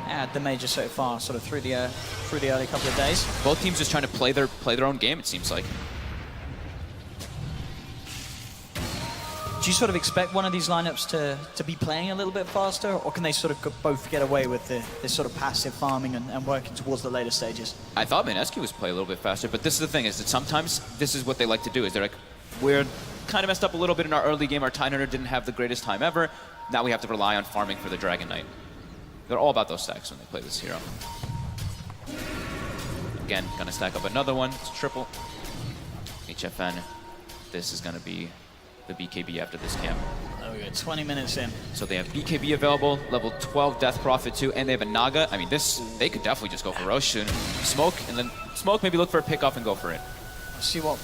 at the major so far, sort of through the early couple of days. Both teams just trying to play their own game, it seems like. Do you sort of expect one of these lineups to be playing a little bit faster, or can they sort of both get away with this sort of passive farming and working towards the later stages? I thought Maneski was playing a little bit faster, but this is the thing, is that sometimes this is what they like to do, is they're like, we're kind of messed up a little bit in our early game, our Tidehunter didn't have the greatest time ever, now we have to rely on farming for the Dragon Knight. They're all about those stacks when they play this hero. Again, gonna stack up another one, it's triple. HFN, this is gonna be the BKB after this camp. There we go, 20 minutes in. So they have BKB available, level 12 Death Prophet too, and they have a Naga. I mean, they could definitely just go for Roshan, smoke, and then smoke, maybe look for a pick-off and go for it. Let's see what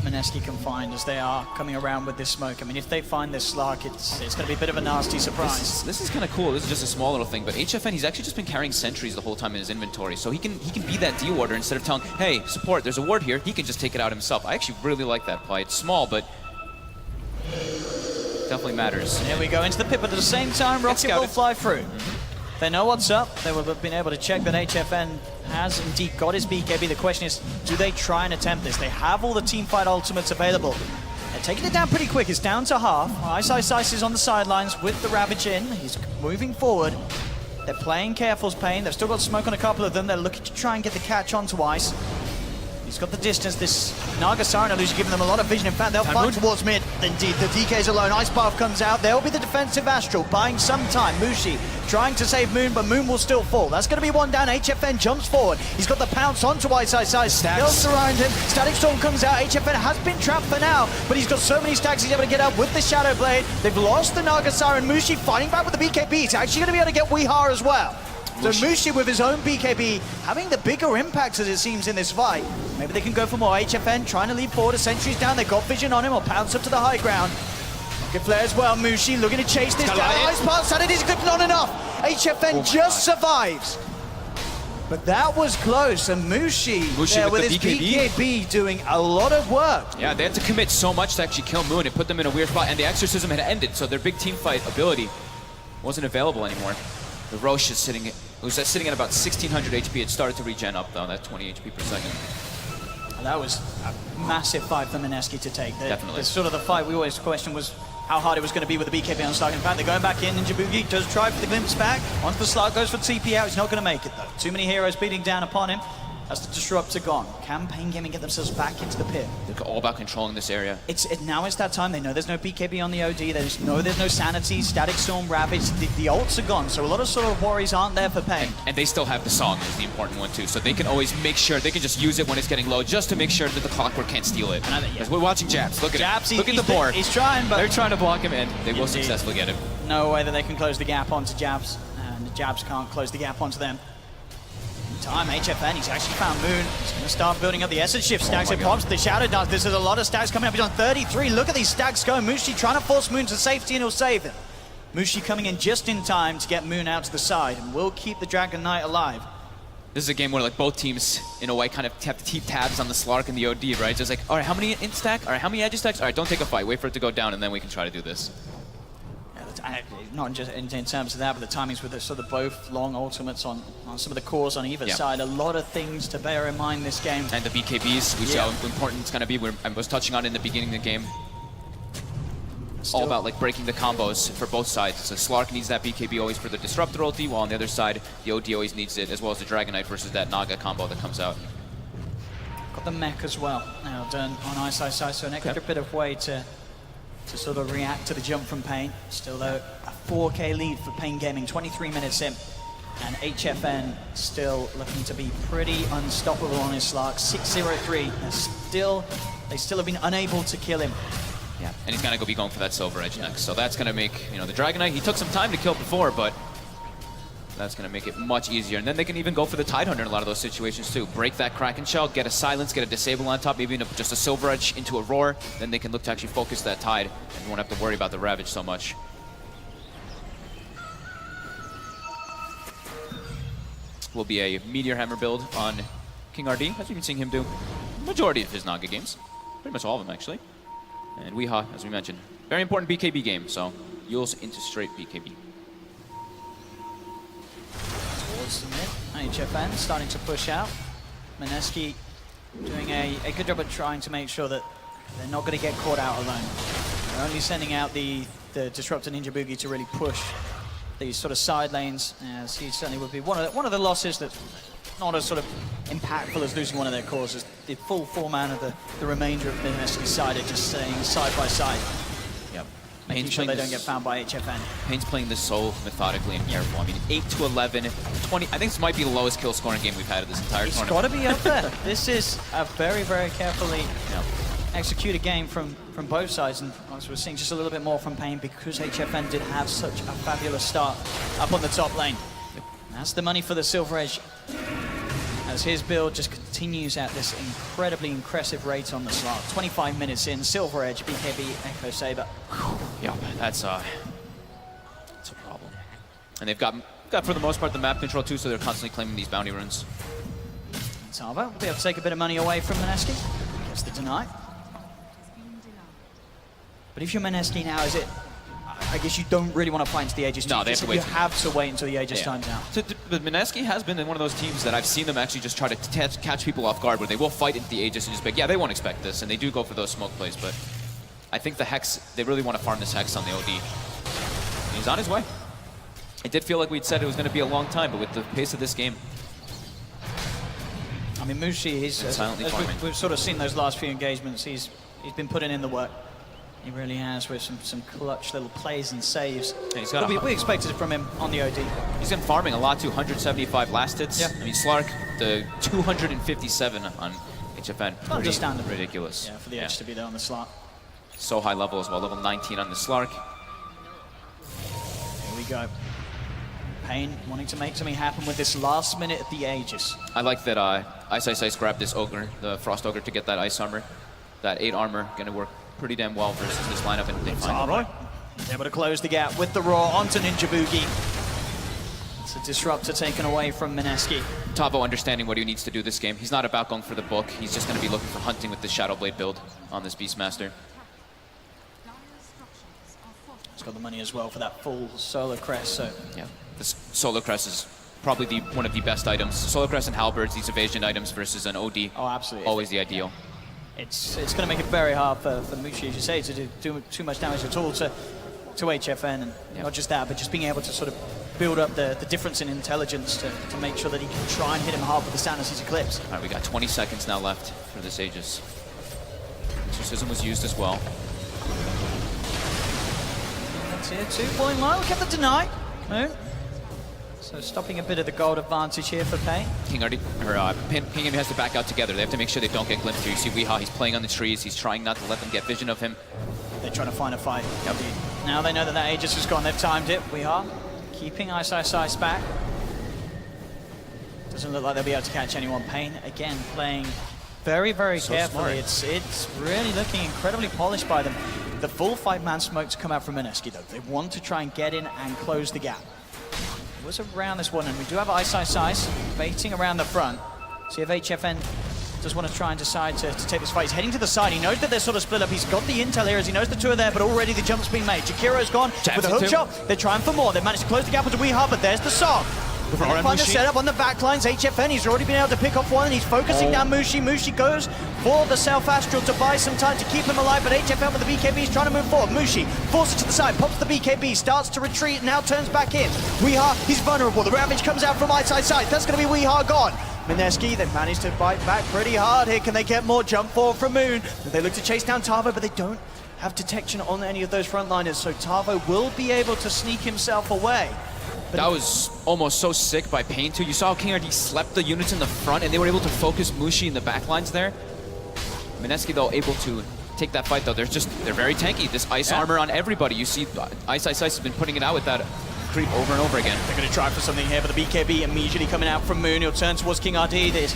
Maneski can find as they are coming around with this smoke. I mean, if they find this Slark, it's going to be a bit of a nasty surprise. This is kind of cool. This is just a small little thing, but HFN, he's actually just been carrying sentries the whole time in his inventory, so he can be that D warder instead of telling, hey, support, there's a ward here, he can just take it out himself. I actually really like that play. It's small, but definitely matters. Here we go into the pit, but at the same time, Rocket will fly through. They know what's up. They will have been able to check that HFN has indeed got his BKB. The question is, do they try and attempt this? They have all the teamfight ultimates available. They're taking it down pretty quick. It's down to half. Ice is on the sidelines with the Ravage in. He's moving forward. They're playing Careful's Pain. They've still got smoke on a couple of them. They're looking to try and get the catch onto Ice. He's got the distance. This Naga Siren illusion giving them a lot of vision. In fact, they'll fight towards mid. Indeed, the DK's alone. Ice Path comes out. There'll be the defensive Astral buying some time. Mushi trying to save Moon, but Moon will still fall. That's going to be one down. HFN jumps forward. He's got the pounce onto Ice. They'll surround him. Static Storm comes out. HFN has been trapped for now, but he's got so many stacks he's able to get out with the Shadow Blade. They've lost the Naga Siren. Mushi fighting back with the BKB. He's actually going to be able to get Weehar as well. So Mushi with his own BKB having the bigger impacts as it seems in this fight. Maybe they can go for more. HFN trying to lead forward. A sentry's down. They've got vision on him or pounce up to the high ground. Rocket Flare as well. Mushi looking to chase this down. Ice Path Sanity's good, not enough. HFN just survives. But that was close. And Mushi there with his BKB doing a lot of work. Yeah, they had to commit so much to actually kill Moon and put them in a weird spot. And the Exorcism had ended, so their big team fight ability wasn't available anymore. The Roche is sitting at about 1600 HP. It started to regen up though, that 20 HP per second. And that was a massive fight for Maneski to take. Definitely. The sort of the fight we always questioned was how hard it was going to be with the BKB on Slark. In fact, they're going back in. Ninja Boogie does try for the glimpse back. Onto the Slark, goes for TP out. He's not going to make it though. Too many heroes beating down upon him. As the Disruptor gone. Can Pain Gaming get themselves back into the pit? They're all about controlling this area. Now it's that time. They know there's no BKB on the OD. They just know there's no Sanity, Static Storm, Ravage. The ults are gone, so a lot of sort of worries aren't there for Pain. And they still have the song is the important one too, so they can always make sure, they can just use it when it's getting low, just to make sure that the Clockwork can't steal it. Because we're watching Jabs, look at him. Look at the board. He's trying, but they're trying to block him in. They will successfully get him. No way that they can close the gap onto Jabs, and the Jabs can't close the gap onto them. Time, HFN, he's actually found Moon. He's going to start building up the Essence Shift stacks. It pops the Shadow Dance. This is a lot of stacks coming up. He's on 33. Look at these stacks go. Mushi trying to force Moon to safety and he'll save him. Mushi coming in just in time to get Moon out to the side and will keep the Dragon Knight alive. This is a game where like both teams, in a way, kind of have to keep tabs on the Slark and the OD, right? Just like, all right, how many in stack? All right, how many edge stacks? All right, don't take a fight. Wait for it to go down and then we can try to do this. Not just in terms of that, but the timings with the sort of both long ultimates on some of the cores on either side. A lot of things to bear in mind this game. And the BKBs, we see how important it's going to be. I was touching on it in the beginning of the game. All about like breaking the combos for both sides. So Slark needs that BKB always for the Disruptor ulti, while on the other side, the OD always needs it, as well as the Dragon Knight versus that Naga combo that comes out. Got the mech as well now done on Ice, so an extra bit of way to sort of react to the jump from Pain. Still though, a 4K lead for Pain Gaming, 23 minutes in. And HFN still looking to be pretty unstoppable on his Slark, 6-0-3. They still have been unable to kill him. Yeah, and he's gonna be going for that Silver Edge next. So that's gonna make, the Dragon Knight, he took some time to kill before, but That's going to make it much easier. And then they can even go for the Tidehunter in a lot of those situations too. Break that Kraken Shell, get a Silence, get a Disable on top, maybe just a Silver Edge into a Roar. Then they can look to actually focus that Tide and won't have to worry about the Ravage so much. Will be a Meteor Hammer build on King RD, as you've been seeing him do majority of his Naga games. Pretty much all of them, actually. And Weehaw, as we mentioned, very important BKB game, so Yules into straight BKB. Towards the mid, HFN starting to push out. Mineski doing a good job at trying to make sure that they're not going to get caught out alone. They're only sending out the Disruptor Ninja Boogie to really push these sort of side lanes, as he certainly would be. One of the losses that's not as sort of impactful as losing one of their cores is the full 4-man of the remainder of Mineski's side are just staying side by side. Yep. Making sure they don't get found by HFN. Pain's playing this so methodically and careful. I mean, 8 to 11, 20. I think this might be the lowest kill scoring game we've had of this entire tournament. It's got to be up there. This is a very, very carefully executed game from both sides, and as we're seeing just a little bit more from Pain because HFN did have such a fabulous start up on the top lane. That's the money for the Silver Edge, as his build just continues at this incredibly impressive rate on the slot. 25 minutes in, Silver Edge, BKB, Echo Saber. Yeah, that's a problem. And they've got for the most part the map control too, so they're constantly claiming these bounty runes. Tava will be able to take a bit of money away from Mineski. Gets the deny. But if you're Mineski now, is it? I guess you don't really want to fight into the Aegis. No, they have to wait. You have to wait until the Aegis times out. But Mineski has been in one of those teams that I've seen them actually just try to catch people off guard, where they will fight into the Aegis and just be like, yeah, they won't expect this, and they do go for those smoke plays. But I think the Hex, they really want to farm this Hex on the OD. And he's on his way. It did feel like we'd said it was going to be a long time, but with the pace of this game, I mean, Mushi, as we've sort of seen those last few engagements, he's been putting in the work. He really has, with some clutch little plays and saves. Yeah, he's got we expected it from him on the OD. He's been farming a lot too, 175 last hits. Yep. I mean, Slark, the 257 on HFN. Understandable. Ridiculous. Yeah, for the Edge to be there on the slot. So high level as well, level 19 on the Slark. Here we go. Pain wanting to make something happen with this last minute at the Aegis. I like that Ice grabbed this Ogre, the Frost Ogre, to get that Ice Armor. That 8 armor gonna work pretty damn well versus this lineup, and they find Roy. Able to close the gap with the Roar onto Ninja Boogie. It's a Disruptor taken away from Mineski. Tavo understanding what he needs to do this game. He's not about going for the book. He's just going to be looking for hunting with the Shadowblade build on this Beastmaster. He's got the money as well for that full Solar Crest, so... Yeah, this Solar Crest is probably one of the best items. Solar Crest and Halberds, these evasion items versus an OD. Oh, absolutely. Always the ideal. It's going to make it very hard for Mushi, as you say, to do too much damage at all to HFN, and not just that, but just being able to sort of build up the difference in intelligence to make sure that he can try and hit him hard with the Stanis's Eclipse. All right, we got 20 seconds now left for this Aegis. Exorcism was used as well. Tier 2 falling low, kept the deny. Moon. So stopping a bit of the gold advantage here for Pain. King has to back out together. They have to make sure they don't get glimpsed here. You see Weehaw, he's playing on the trees. He's trying not to let them get vision of him. They're trying to find a fight. Yep. Now they know that Aegis has gone. They've timed it. Weehaw keeping Ice back. Doesn't look like they'll be able to catch anyone. Pain, again, playing very, very carefully. It's really looking incredibly polished by them. The full 5-man smoke to come out from Mineski, though. They want to try and get in and close the gap. It was around this one, and we do have Ice baiting around the front. See if HFN does want to try and decide to take this fight. He's heading to the side. He knows that they're sort of split up. He's got the intel here as he knows the two are there, but already the jump's been made. Jakiro's gone with a hook shot. They're trying for more. They've managed to close the gap onto Weehaw, but there's the song. They find the setup on the backlines. HFN, he's already been able to pick off one, and he's focusing down Mushi. Mushi goes for the Self-Astral to buy some time to keep him alive, but HFN with the BKB is trying to move forward. Mushi forces to the side, pops the BKB, starts to retreat, now turns back in. Weehaw, he's vulnerable. The Ravage comes out from Ice. That's going to be Weehaw gone. Mineski, they've managed to bite back pretty hard here. Can they get more jump forward from Moon? They look to chase down Tavo, but they don't have detection on any of those frontliners, so Tavo will be able to sneak himself away. But that was almost so sick by Pain too. You saw how King RD slept the units in the front, and they were able to focus Mushi in the backlines there. Mineski, though, able to take that fight, though. They're very tanky. This Ice armor on everybody. You see Ice has been putting it out with that creep over and over again. They're going to try for something here, but the BKB immediately coming out from Moon. He'll turn towards King RD. There's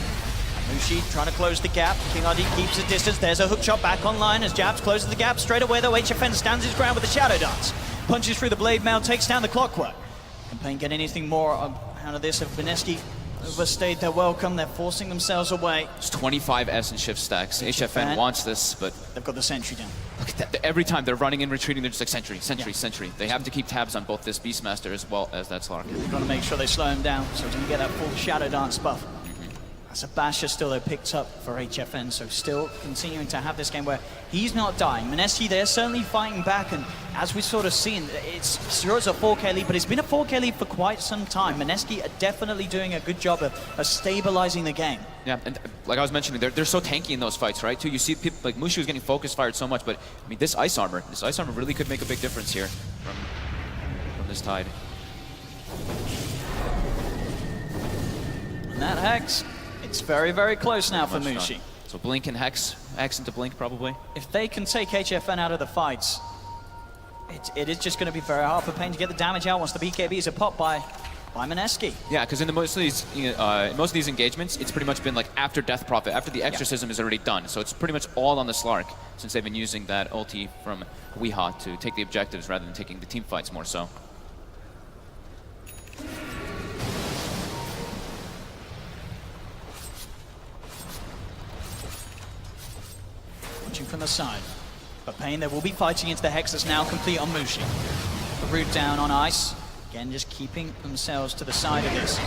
Mushi trying to close the gap. King RD keeps his distance. There's a hook shot back online as Jabs closes the gap. Straight away, though, HFN stands his ground with the Shadow Dance. Punches through the Blade Mail, takes down the Clockwork. Can Pain get anything more out of this? If Mineski overstayed their welcome, they're forcing themselves away. It's 25 S and shift stacks. HFN wants this, but they've got the sentry down. Look at that. Every time they're running and retreating, they're just like sentry, sentry, sentry. They have to keep tabs on both this Beastmaster as well as that Slark. They've got to make sure they slow him down so he doesn't get that full Shadow Dance buff. That's a basher still though picked up for HFN, so still continuing to have this game where he's not dying. Mineski, they're certainly fighting back, and as we've sort of seen, it's sure it's a 4K lead, but it's been a 4K lead for quite some time. Mineski are definitely doing a good job of stabilizing the game. Yeah, and like I was mentioning, they're so tanky in those fights, right? Too, you see people like Mushi was getting focus fired so much, but I mean, this ice armor really could make a big difference here from this Tide. And that Hex, it's very, very close now for Mushi. So Blink and Hex into Blink probably. If they can take HFN out of the fights, it is just going to be very hard for Pain to get the damage out once the BKBs are popped by Mineski. Yeah, because in most of these engagements, it's pretty much been like after Death Prophet, after the Exorcism is already done. So it's pretty much all on the Slark, since they've been using that ulti from Weehaw to take the objectives rather than taking the team fights more so. Watching from the side. But Pain, they will be fighting into the Hex that's now complete on Mushi. The root down on Ice. Again, just keeping themselves to the side of this.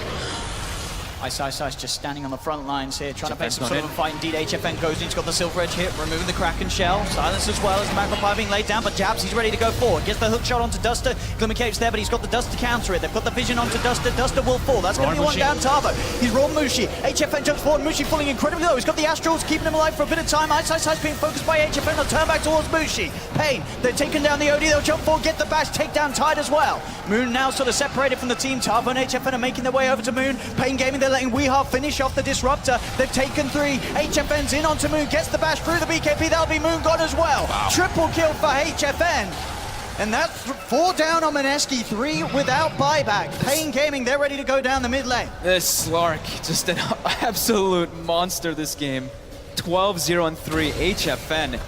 Ice just standing on the front lines here, trying to make some sort of a fight. Indeed, HFN goes in, he's got the Silver Edge hit, removing the Kraken Shell. Silence as well as the Macropie being laid down, but Jabs, he's ready to go forward. Gets the hook shot onto Duster. Glimmer Cave's there, but he's got the Dust to counter it. They've got the vision onto Duster. Duster will fall. That's going to be one down Tavo. He's rolled Mushi. HFN jumps forward. Mushi falling incredibly low. He's got the Astrals, keeping him alive for a bit of time. Ice being focused by HFN. They'll turn back towards Mushi. Pain, they're taking down the OD. They'll jump forward, get the bash, take down Tide as well. Moon now sort of separated from the team. Tavo and HFN are making their way over to Moon. Pain Gaming, they're letting Weehaw finish off the Disruptor. They've taken 3. HFN's in onto Moon, gets the bash through the BKB. That'll be Moon gone as well. Wow. Triple kill for HFN. And that's 4 down on Mineski, 3 without buyback. Pain Gaming, they're ready to go down the mid lane. This Slark, just an absolute monster this game. 12-0 and 3, HFN.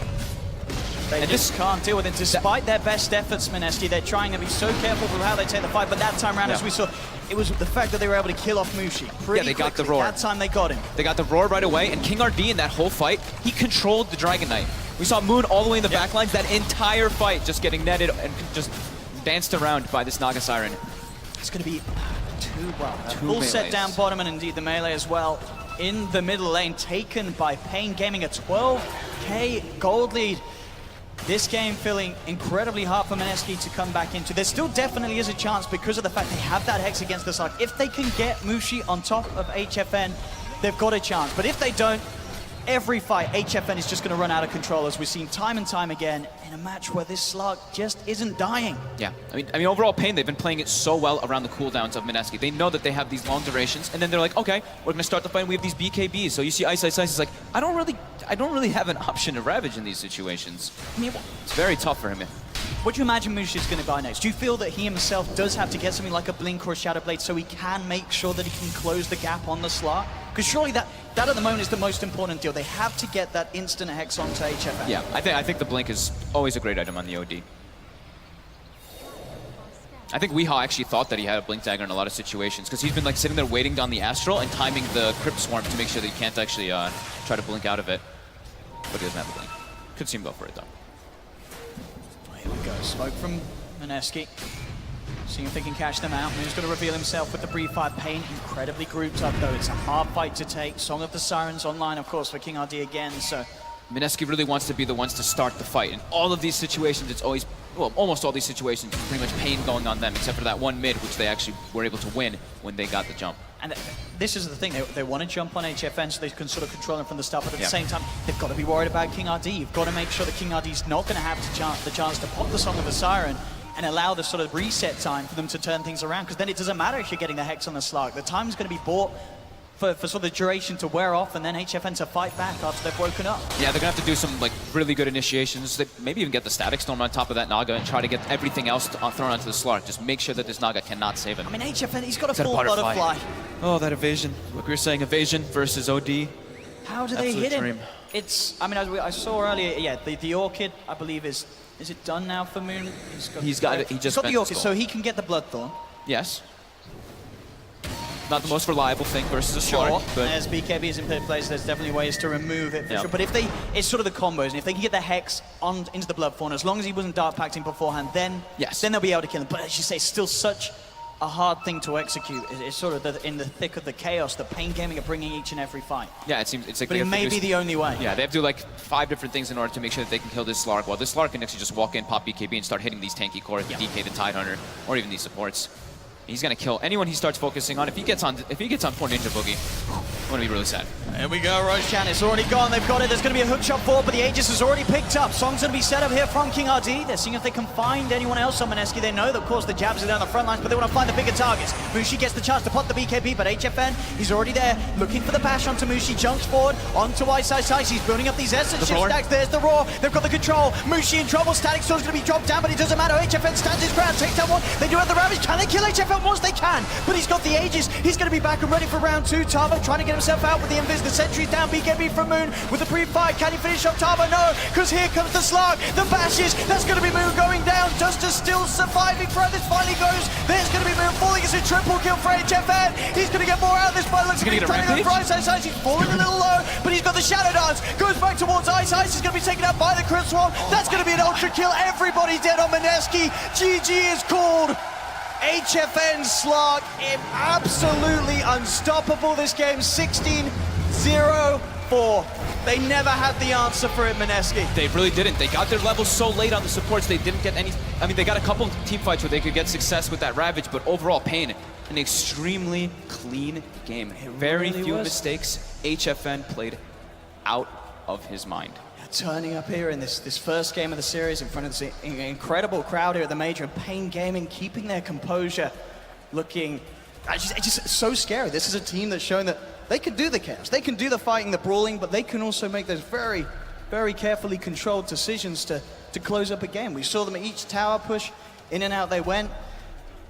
They just can't deal with it. Despite their best efforts, Mineski, they're trying to be so careful with how they take the fight, but that time around, as we saw, it was the fact that they were able to kill off Mushi pretty they got quickly. the roar. That time they got him. They got the roar right away, and King RD in that whole fight, he controlled the Dragon Knight. We saw Moon all the way in the backlines, that entire fight just getting netted and just danced around by this Naga Siren. It's going to be a full set down bottom, and indeed the melee as well in the middle lane, taken by Pain Gaming, a 12k gold lead. This game feeling incredibly hard for Mineski to come back into. There still definitely is a chance because of the fact they have that Hex against the side. If they can get Mushi on top of HFN, they've got a chance. But if they don't, every fight, HFN is just going to run out of control, as we've seen time and time again in a match where this Slug just isn't dying. Yeah, I mean, overall Pain, they've been playing it so well around the cooldowns of Mineski. They know that they have these long durations, and then they're like, okay, we're going to start the fight, and we have these BKBs. So you see Ice is like, I don't really have an option to Ravage in these situations. I mean, it's very tough for him. What do you imagine Mushi's going to buy next? Do you feel that he himself does have to get something like a Blink or a Shadow Blade so he can make sure that he can close the gap on the Slar? Because surely that at the moment is the most important deal. They have to get that instant Hex onto HFN. Yeah, I think the Blink is always a great item on the OD. I think Weehaw actually thought that he had a Blink Dagger in a lot of situations because he's been like sitting there waiting down the Astral and timing the Crypt Swarm to make sure that he can't actually try to blink out of it. But he doesn't have a Blink. Could see him go for it though. Here we go, smoke from Mineski. Seeing if they can catch them out. Moon's going to reveal himself with the Breathe Fire. Pain incredibly grouped up though. It's a hard fight to take. Song of the Sirens online, of course, for King RD again. So Mineski really wants to be the ones to start the fight. In all of these situations, it's always, well, almost all these situations, pretty much Pain going on them, except for that one mid, which they actually were able to win when they got the jump. And this is the thing, they want to jump on HFN so they can sort of control him from the start, but at the same time, they've got to be worried about King RD. You've got to make sure that King RD's not going to have the chance to pop the Song of the Siren and allow the sort of reset time for them to turn things around, because then it doesn't matter if you're getting the Hex on the Slark. The time's going to be bought for sort of the duration to wear off and then HFN to fight back after they've woken up. Yeah, they're gonna have to do some like really good initiations. They maybe even get the Static Storm on top of that Naga and try to get everything else thrown onto the Slark. Just make sure that this Naga cannot save him. I mean, HFN, he's got a Is that a full butterfly? butterfly. Oh, that evasion. Like we were saying, evasion versus OD. How do they Absolute hit him? dream. It's, I mean, as I saw earlier, yeah, the Orchid, I believe, is it done now for Moon? He's got it. He just he's got spent the the Orchid, skull. so he can get the Bloodthorn. Yes. Not the most reliable thing versus a Sure, Slark, but as BKB is in third place, there's definitely ways to remove it for Yep. sure. But if they, it's sort of the combos, and if they can get the Hex on into the Bloodthorn, as long as he wasn't Dark Pacting beforehand, then Yes. then they'll be able to kill him. But as you say, still such a hard thing to execute. It's sort of in the thick of the chaos that Pain Gaming are bringing each and every fight. yeah, it seems it's like But they it have to may do be the only way. Yeah, they have to do like 5 different things in order to make sure that they can kill this Slark. While this Slark can actually just walk in, pop BKB, and start hitting these tanky cores, the DK, the Tidehunter, or even these supports. He's gonna kill anyone he starts focusing on. If he gets on poor Ninja Boogie, I'm gonna be really sad. Here we go, Roshan, it's already gone, they've got it, there's going to be a hook shot forward, but the Aegis is already picked up. Song's going to be set up here from King RD. They're seeing if they can find anyone else on Mineski. They know that, of course, the jabs are down the front lines, but they want to find the bigger targets. Mushi gets the chance to pot the BKB, but HFN, he's already there, looking for the bash onto Mushi, jumps forward, onto Ice. He's building up these essence shift roar. stacks. There's the roar, they've got the control. Mushi in trouble, Static Storm's going to be dropped down, but it doesn't matter. HFN stands his ground, takes down one. They do have the Ravage. Can they kill HFN once? They can, but he's got the Aegis. He's going to be back and ready for round 2. Tava trying to get himself out with the Invis, the sentries down, BKB from Moon with the pre-fight. Can he finish up Tava? No, because here comes the Slark, the bashes. That's going to be Moon going down. Justice still surviving. For this finally goes. There's going to be Moon falling. It's a triple kill for HFN. He's going to get more out of this by the looks of it. He's gonna get a rampage? He's falling a little low, but he's got the Shadow Dance. Goes back towards Ice. Ice is going to be taken out by the Crit Swarm. That's going to be an ultra kill. Everybody dead on Mineski. GG is called. HFN Slark, absolutely unstoppable this game, 16-0-4. They never had the answer for it, Mineski. They really didn't. They got their levels so late on the supports, they didn't get any... I mean, they got a couple team fights where they could get success with that Ravage, but overall, Pain, an extremely clean game. Very really few was. mistakes. HFN played out of his mind. Turning up here in this first game of the series in front of this incredible crowd here at the Major, and Pain Gaming keeping their composure, looking it's just so scary. This is a team that's showing that they can do the chaos, they can do the fighting, the brawling, but they can also make those very, very carefully controlled decisions to close up a game. We saw them at each tower push, in and out they went.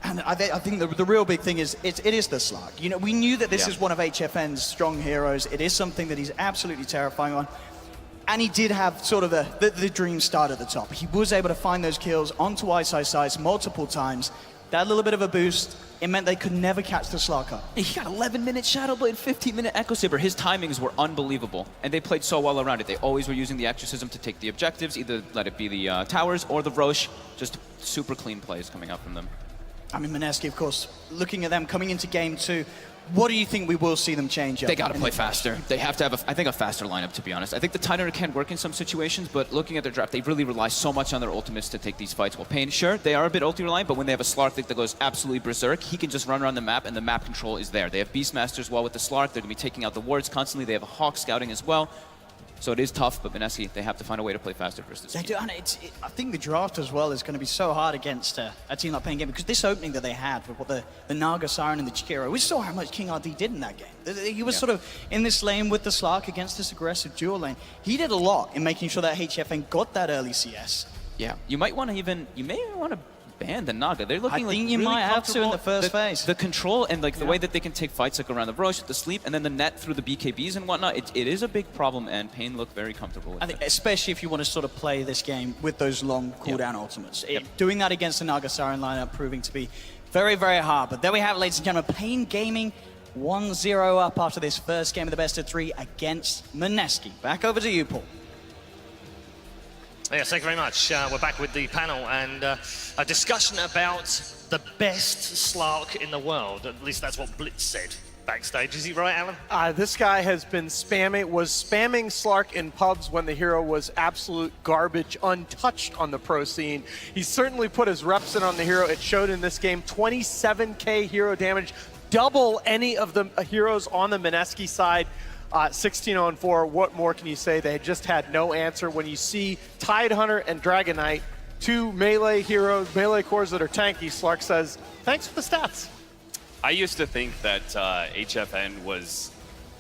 And I think the real big thing is it is the Slark. You know, we knew that this is one of HFN's strong heroes. It is something that he's absolutely terrifying on. And he did have sort of the dream start at the top. He was able to find those kills onto Ice multiple times. That little bit of a boost, it meant they could never catch the Slark up. He got 11-minute Shadow Blade, 15-minute Echo Saber. His timings were unbelievable, and they played so well around it. They always were using the Exorcism to take the objectives, either let it be the towers or the Roche. Just super clean plays coming out from them. I mean, Mineski, of course, looking at them coming into game 2, what do you think we will see them change up? They got to play faster. They have to have, I think, a faster lineup, to be honest. I think the Tidehunter can work in some situations, but looking at their draft, they really rely so much on their ultimates to take these fights. Well, Pain, sure, they are a bit ulti-reliant, but when they have a Slark that goes absolutely berserk, he can just run around the map, and the map control is there. They have Beastmasters well with the Slark. They're going to be taking out the wards constantly. They have a Hawk scouting as well. So it is tough, but Mineski, they have to find a way to play faster versus this They team. do, and I think the draft as well is going to be so hard against a team like Pain Gaming, because this opening that they had with what the Naga Siren and the Chikiro, we saw how much King RD did in that game. He was sort of in this lane with the Slark against this aggressive dual lane. He did a lot in making sure that HFN got that early CS. Yeah, you may want to ban the Naga. They're looking I like think you really might have to in the comfortable. first phase. The control and like the way that they can take fights like around the Roche, the sleep, and then the net through the BKBs and whatnot, it is a big problem, and Pain look very comfortable with I think, especially if you want to sort of play this game with those long cooldown ultimates. Doing that against the Naga Siren lineup proving to be very, very hard. But there we have it, ladies and gentlemen. Pain Gaming 1-0 up after this first game of the best of 3 against Mineski. Back over to you, Paul. Yes, thank you very much. We're back with the panel and a discussion about the best Slark in the world. At least that's what Blitz said backstage. Is he right, Alan? This guy has been spamming Slark in pubs when the hero was absolute garbage, untouched on the pro scene. He's certainly put his reps in on the hero. It showed in this game, 27k hero damage, double any of the heroes on the Mineski side. 16-0-4, what more can you say? They just had no answer. When you see Tidehunter and Dragon Knight, two melee heroes, melee cores that are tanky, Slark says, thanks for the stats. I used to think that HFN was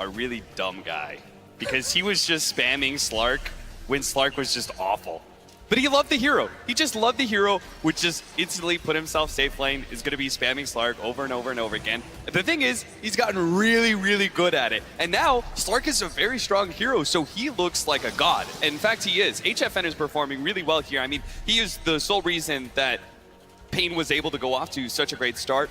a really dumb guy because he was just spamming Slark when Slark was just awful. But he loved the hero. He just loved the hero, would just instantly put himself safe lane, is going to be spamming Slark over and over and over again. And the thing is, he's gotten really, really good at it. And now, Slark is a very strong hero, so he looks like a god. And in fact, he is. HFN is performing really well here. I mean, he is the sole reason that Pain was able to go off to such a great start.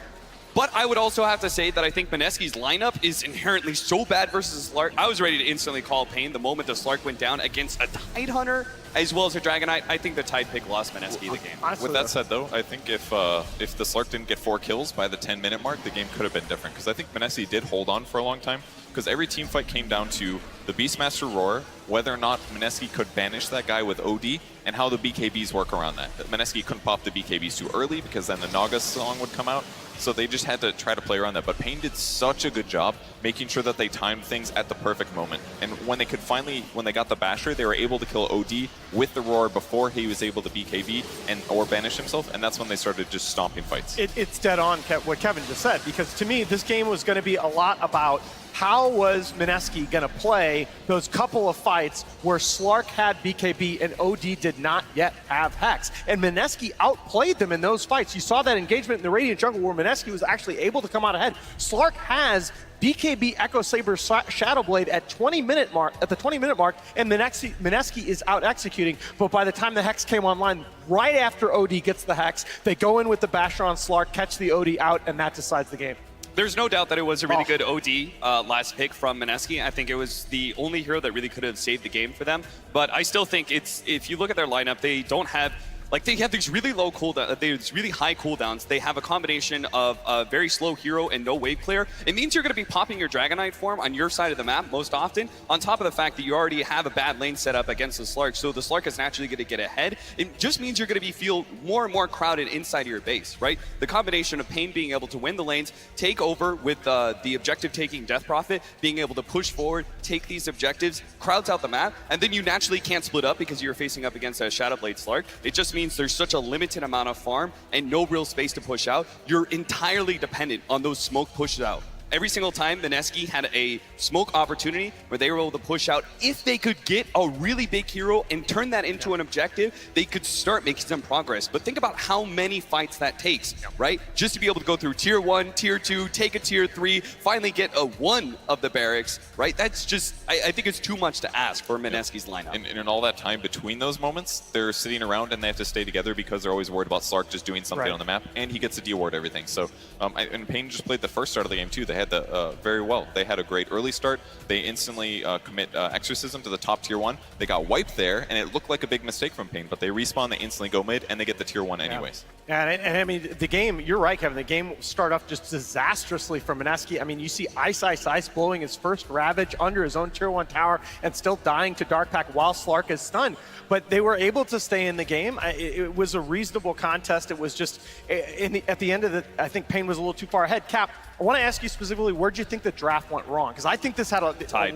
But I would also have to say that I think Mineski's lineup is inherently so bad versus Slark. I was ready to instantly call Pain the moment the Slark went down against a Tidehunter as well as a Dragonite. I think the Tide pick lost Mineski the game. With that said, though, I think if the Slark didn't get 4 kills by the 10-minute mark, the game could have been different. Because I think Mineski did hold on for a long time. Because every team fight came down to the Beastmaster Roar, whether or not Mineski could banish that guy with OD, and how the BKBs work around that. Mineski couldn't pop the BKBs too early because then the Naga song would come out. So they just had to try to play around that. But Pain did such a good job making sure that they timed things at the perfect moment. And when they could finally, when they got the Basher, they were able to kill OD with the Roar before he was able to BKB or banish himself. And that's when they started just stomping fights. It's dead on what Kevin just said, because to me, this game was going to be a lot about how was Mineski going to play those couple of fights where Slark had BKB and OD did not yet have Hex. And Mineski outplayed them in those fights. You saw that engagement in the Radiant Jungle where Mineski was actually able to come out ahead. Slark has BKB Echo Saber Shadowblade at the 20-minute mark, and Mineski is out executing. But by the time the Hex came online, right after OD gets the Hex, they go in with the Basher on Slark, catch the OD out, and that decides the game. There's no doubt that it was a really good OD last pick from Mineski. I think it was the only hero that really could have saved the game for them. But I still think if you look at their lineup, they don't have, like, they have these really low cooldown, these really high cooldowns. They have a combination of a very slow hero and no wave clear. It means you're going to be popping your Dragonite form on your side of the map most often, on top of the fact that you already have a bad lane set up against the Slark, so the Slark is naturally going to get ahead. It just means you're going to feel more and more crowded inside of your base, right? The combination of Pain being able to win the lanes, take over with the objective taking Death Prophet, being able to push forward, take these objectives, crowds out the map, and then you naturally can't split up because you're facing up against a Shadowblade Slark. It just means there's such a limited amount of farm and no real space to push out. You're entirely dependent on those smoke pushes out. Every single time Mineski had a smoke opportunity where they were able to push out, if they could get a really big hero and turn that into an objective, they could start making some progress. But think about how many fights that takes, right? Just to be able to go through tier 1, tier 2, take a tier 3, finally get a 1 of the barracks, right? That's just, I think it's too much to ask for Mineski's lineup. And in all that time between those moments, they're sitting around and they have to stay together because they're always worried about Slark just doing something on the map, and he gets to de-ward everything. So, and Pain just played the first start of the game too. They had the very well. They had a great early start. They instantly commit Exorcism to the top tier 1. They got wiped there, and it looked like a big mistake from Pain, but they respawn, they instantly go mid, and they get the tier 1 anyways. And I mean, the game, you're right, Kevin, the game started off just disastrously from Mineski. I mean, you see Ice blowing his first Ravage under his own tier 1 tower and still dying to Dark Pack while Slark is stunned. But they were able to stay in the game. It was a reasonable contest. It was just, at the end of it, I think Pain was a little too far ahead. Cap, I want to ask you specifically, where do you think the draft went wrong? Because I think this had a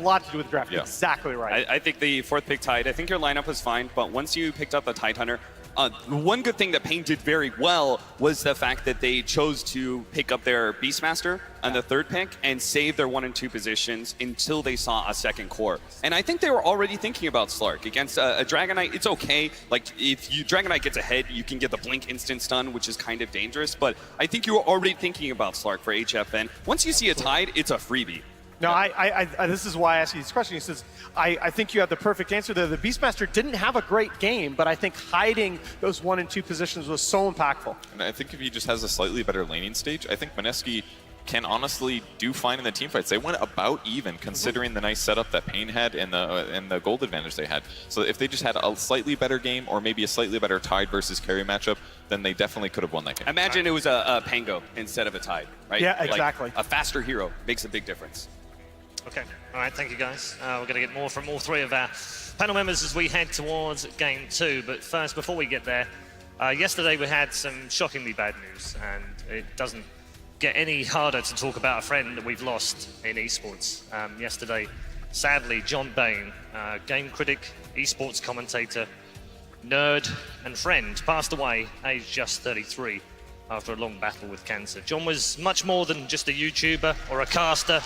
lot to do with the draft. Yeah. Exactly right. I think the 4th pick Tide, I think your lineup was fine, but once you picked up the Tidehunter, one good thing that Pain did very well was the fact that they chose to pick up their Beastmaster on the 3rd pick and save their 1 and 2 positions until they saw a 2nd core. And I think they were already thinking about Slark. Against a Dragonite, it's okay. Like, if Dragonite gets ahead, you can get the Blink instant stun, which is kind of dangerous. But I think you were already thinking about Slark for HFN. Once you see a Tide, it's a freebie. No, this is why I asked you this question. He says, I think you have the perfect answer there. The Beastmaster didn't have a great game, but I think hiding those 1 and 2 positions was so impactful. And I think if he just has a slightly better laning stage, I think Mineski can honestly do fine in the team fights. They went about even, considering the nice setup that Pain had and the gold advantage they had. So if they just had a slightly better game, or maybe a slightly better Tide versus carry matchup, then they definitely could have won that game. Imagine it was a Pango instead of a Tide, right? Yeah, exactly. Like, a faster hero makes a big difference. Okay, all right, thank you guys. We're going to get more from all 3 of our panel members as we head towards game 2. But first, before we get there, yesterday we had some shockingly bad news, and it doesn't get any harder to talk about a friend that we've lost in esports. Yesterday, sadly, John Bain, game critic, esports commentator, nerd, and friend, passed away, aged just 33, after a long battle with cancer. John was much more than just a YouTuber or a caster.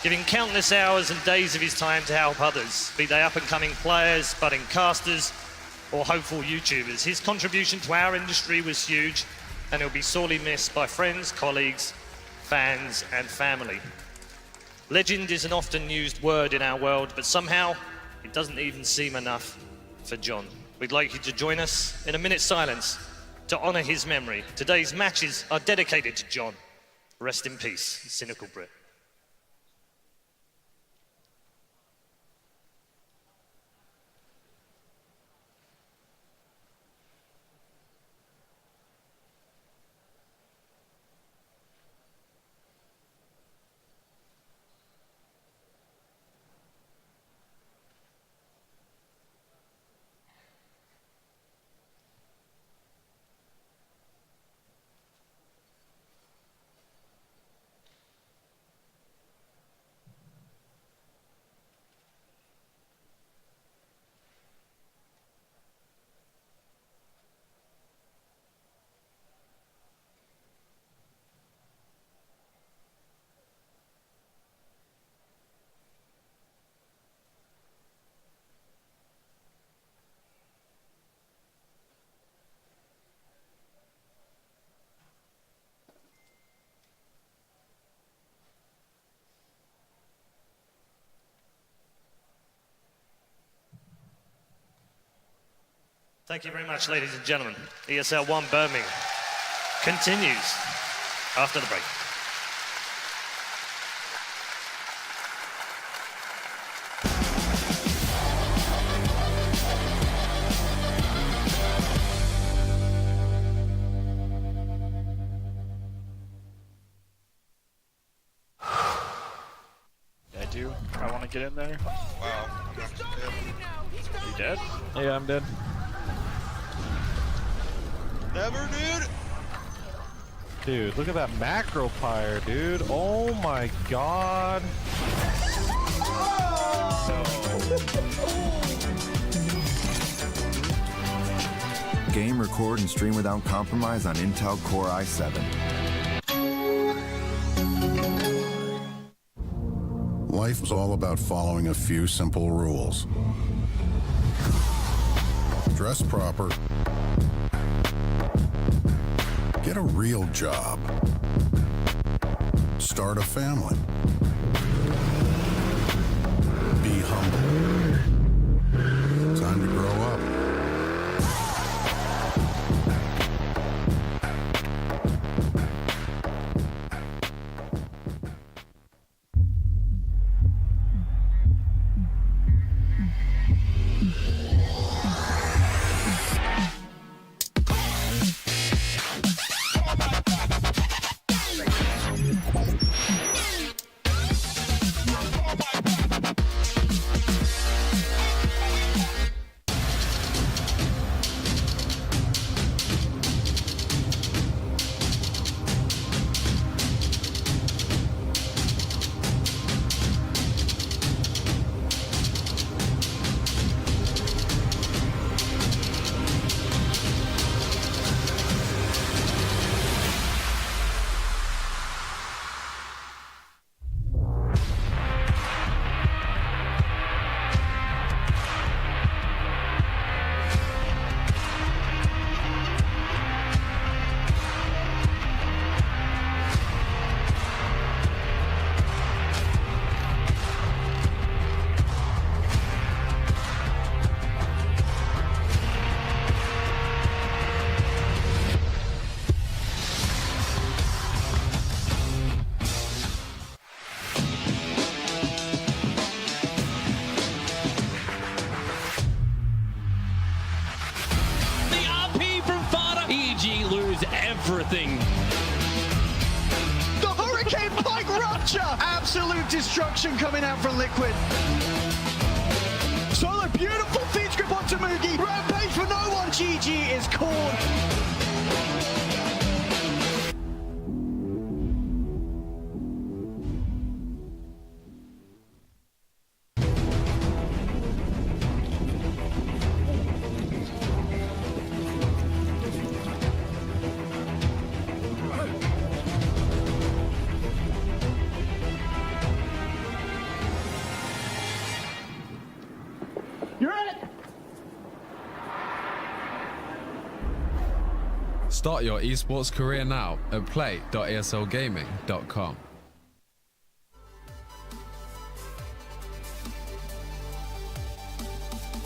giving countless hours and days of his time to help others, be they up-and-coming players, budding casters, or hopeful YouTubers. His contribution to our industry was huge, and he'll be sorely missed by friends, colleagues, fans, and family. Legend is an often used word in our world, but somehow it doesn't even seem enough for John. We'd like you to join us in a minute's silence to honor his memory. Today's matches are dedicated to John. Rest in peace, Cynical Brit. Thank you very much, ladies and gentlemen. ESL 1 Birmingham continues after the break. I do. I want to get in there. Wow. I'm not dead. Are you dead? Yeah, I'm dead. Never, dude. Dude, look at that macro pyre, dude. Oh my god. Game, record, and stream without compromise on Intel Core i7. Life is all about following a few simple rules. Dress proper. Get a real job. Start a family. Be humble. Time to grow up. Everything. The Hurricane Pike Rupture! Absolute destruction coming out from Liquid. Solo, beautiful feed script onto Mugi. Rampage for no one. GG is called. You're it! Start your esports career now at play.eslgaming.com.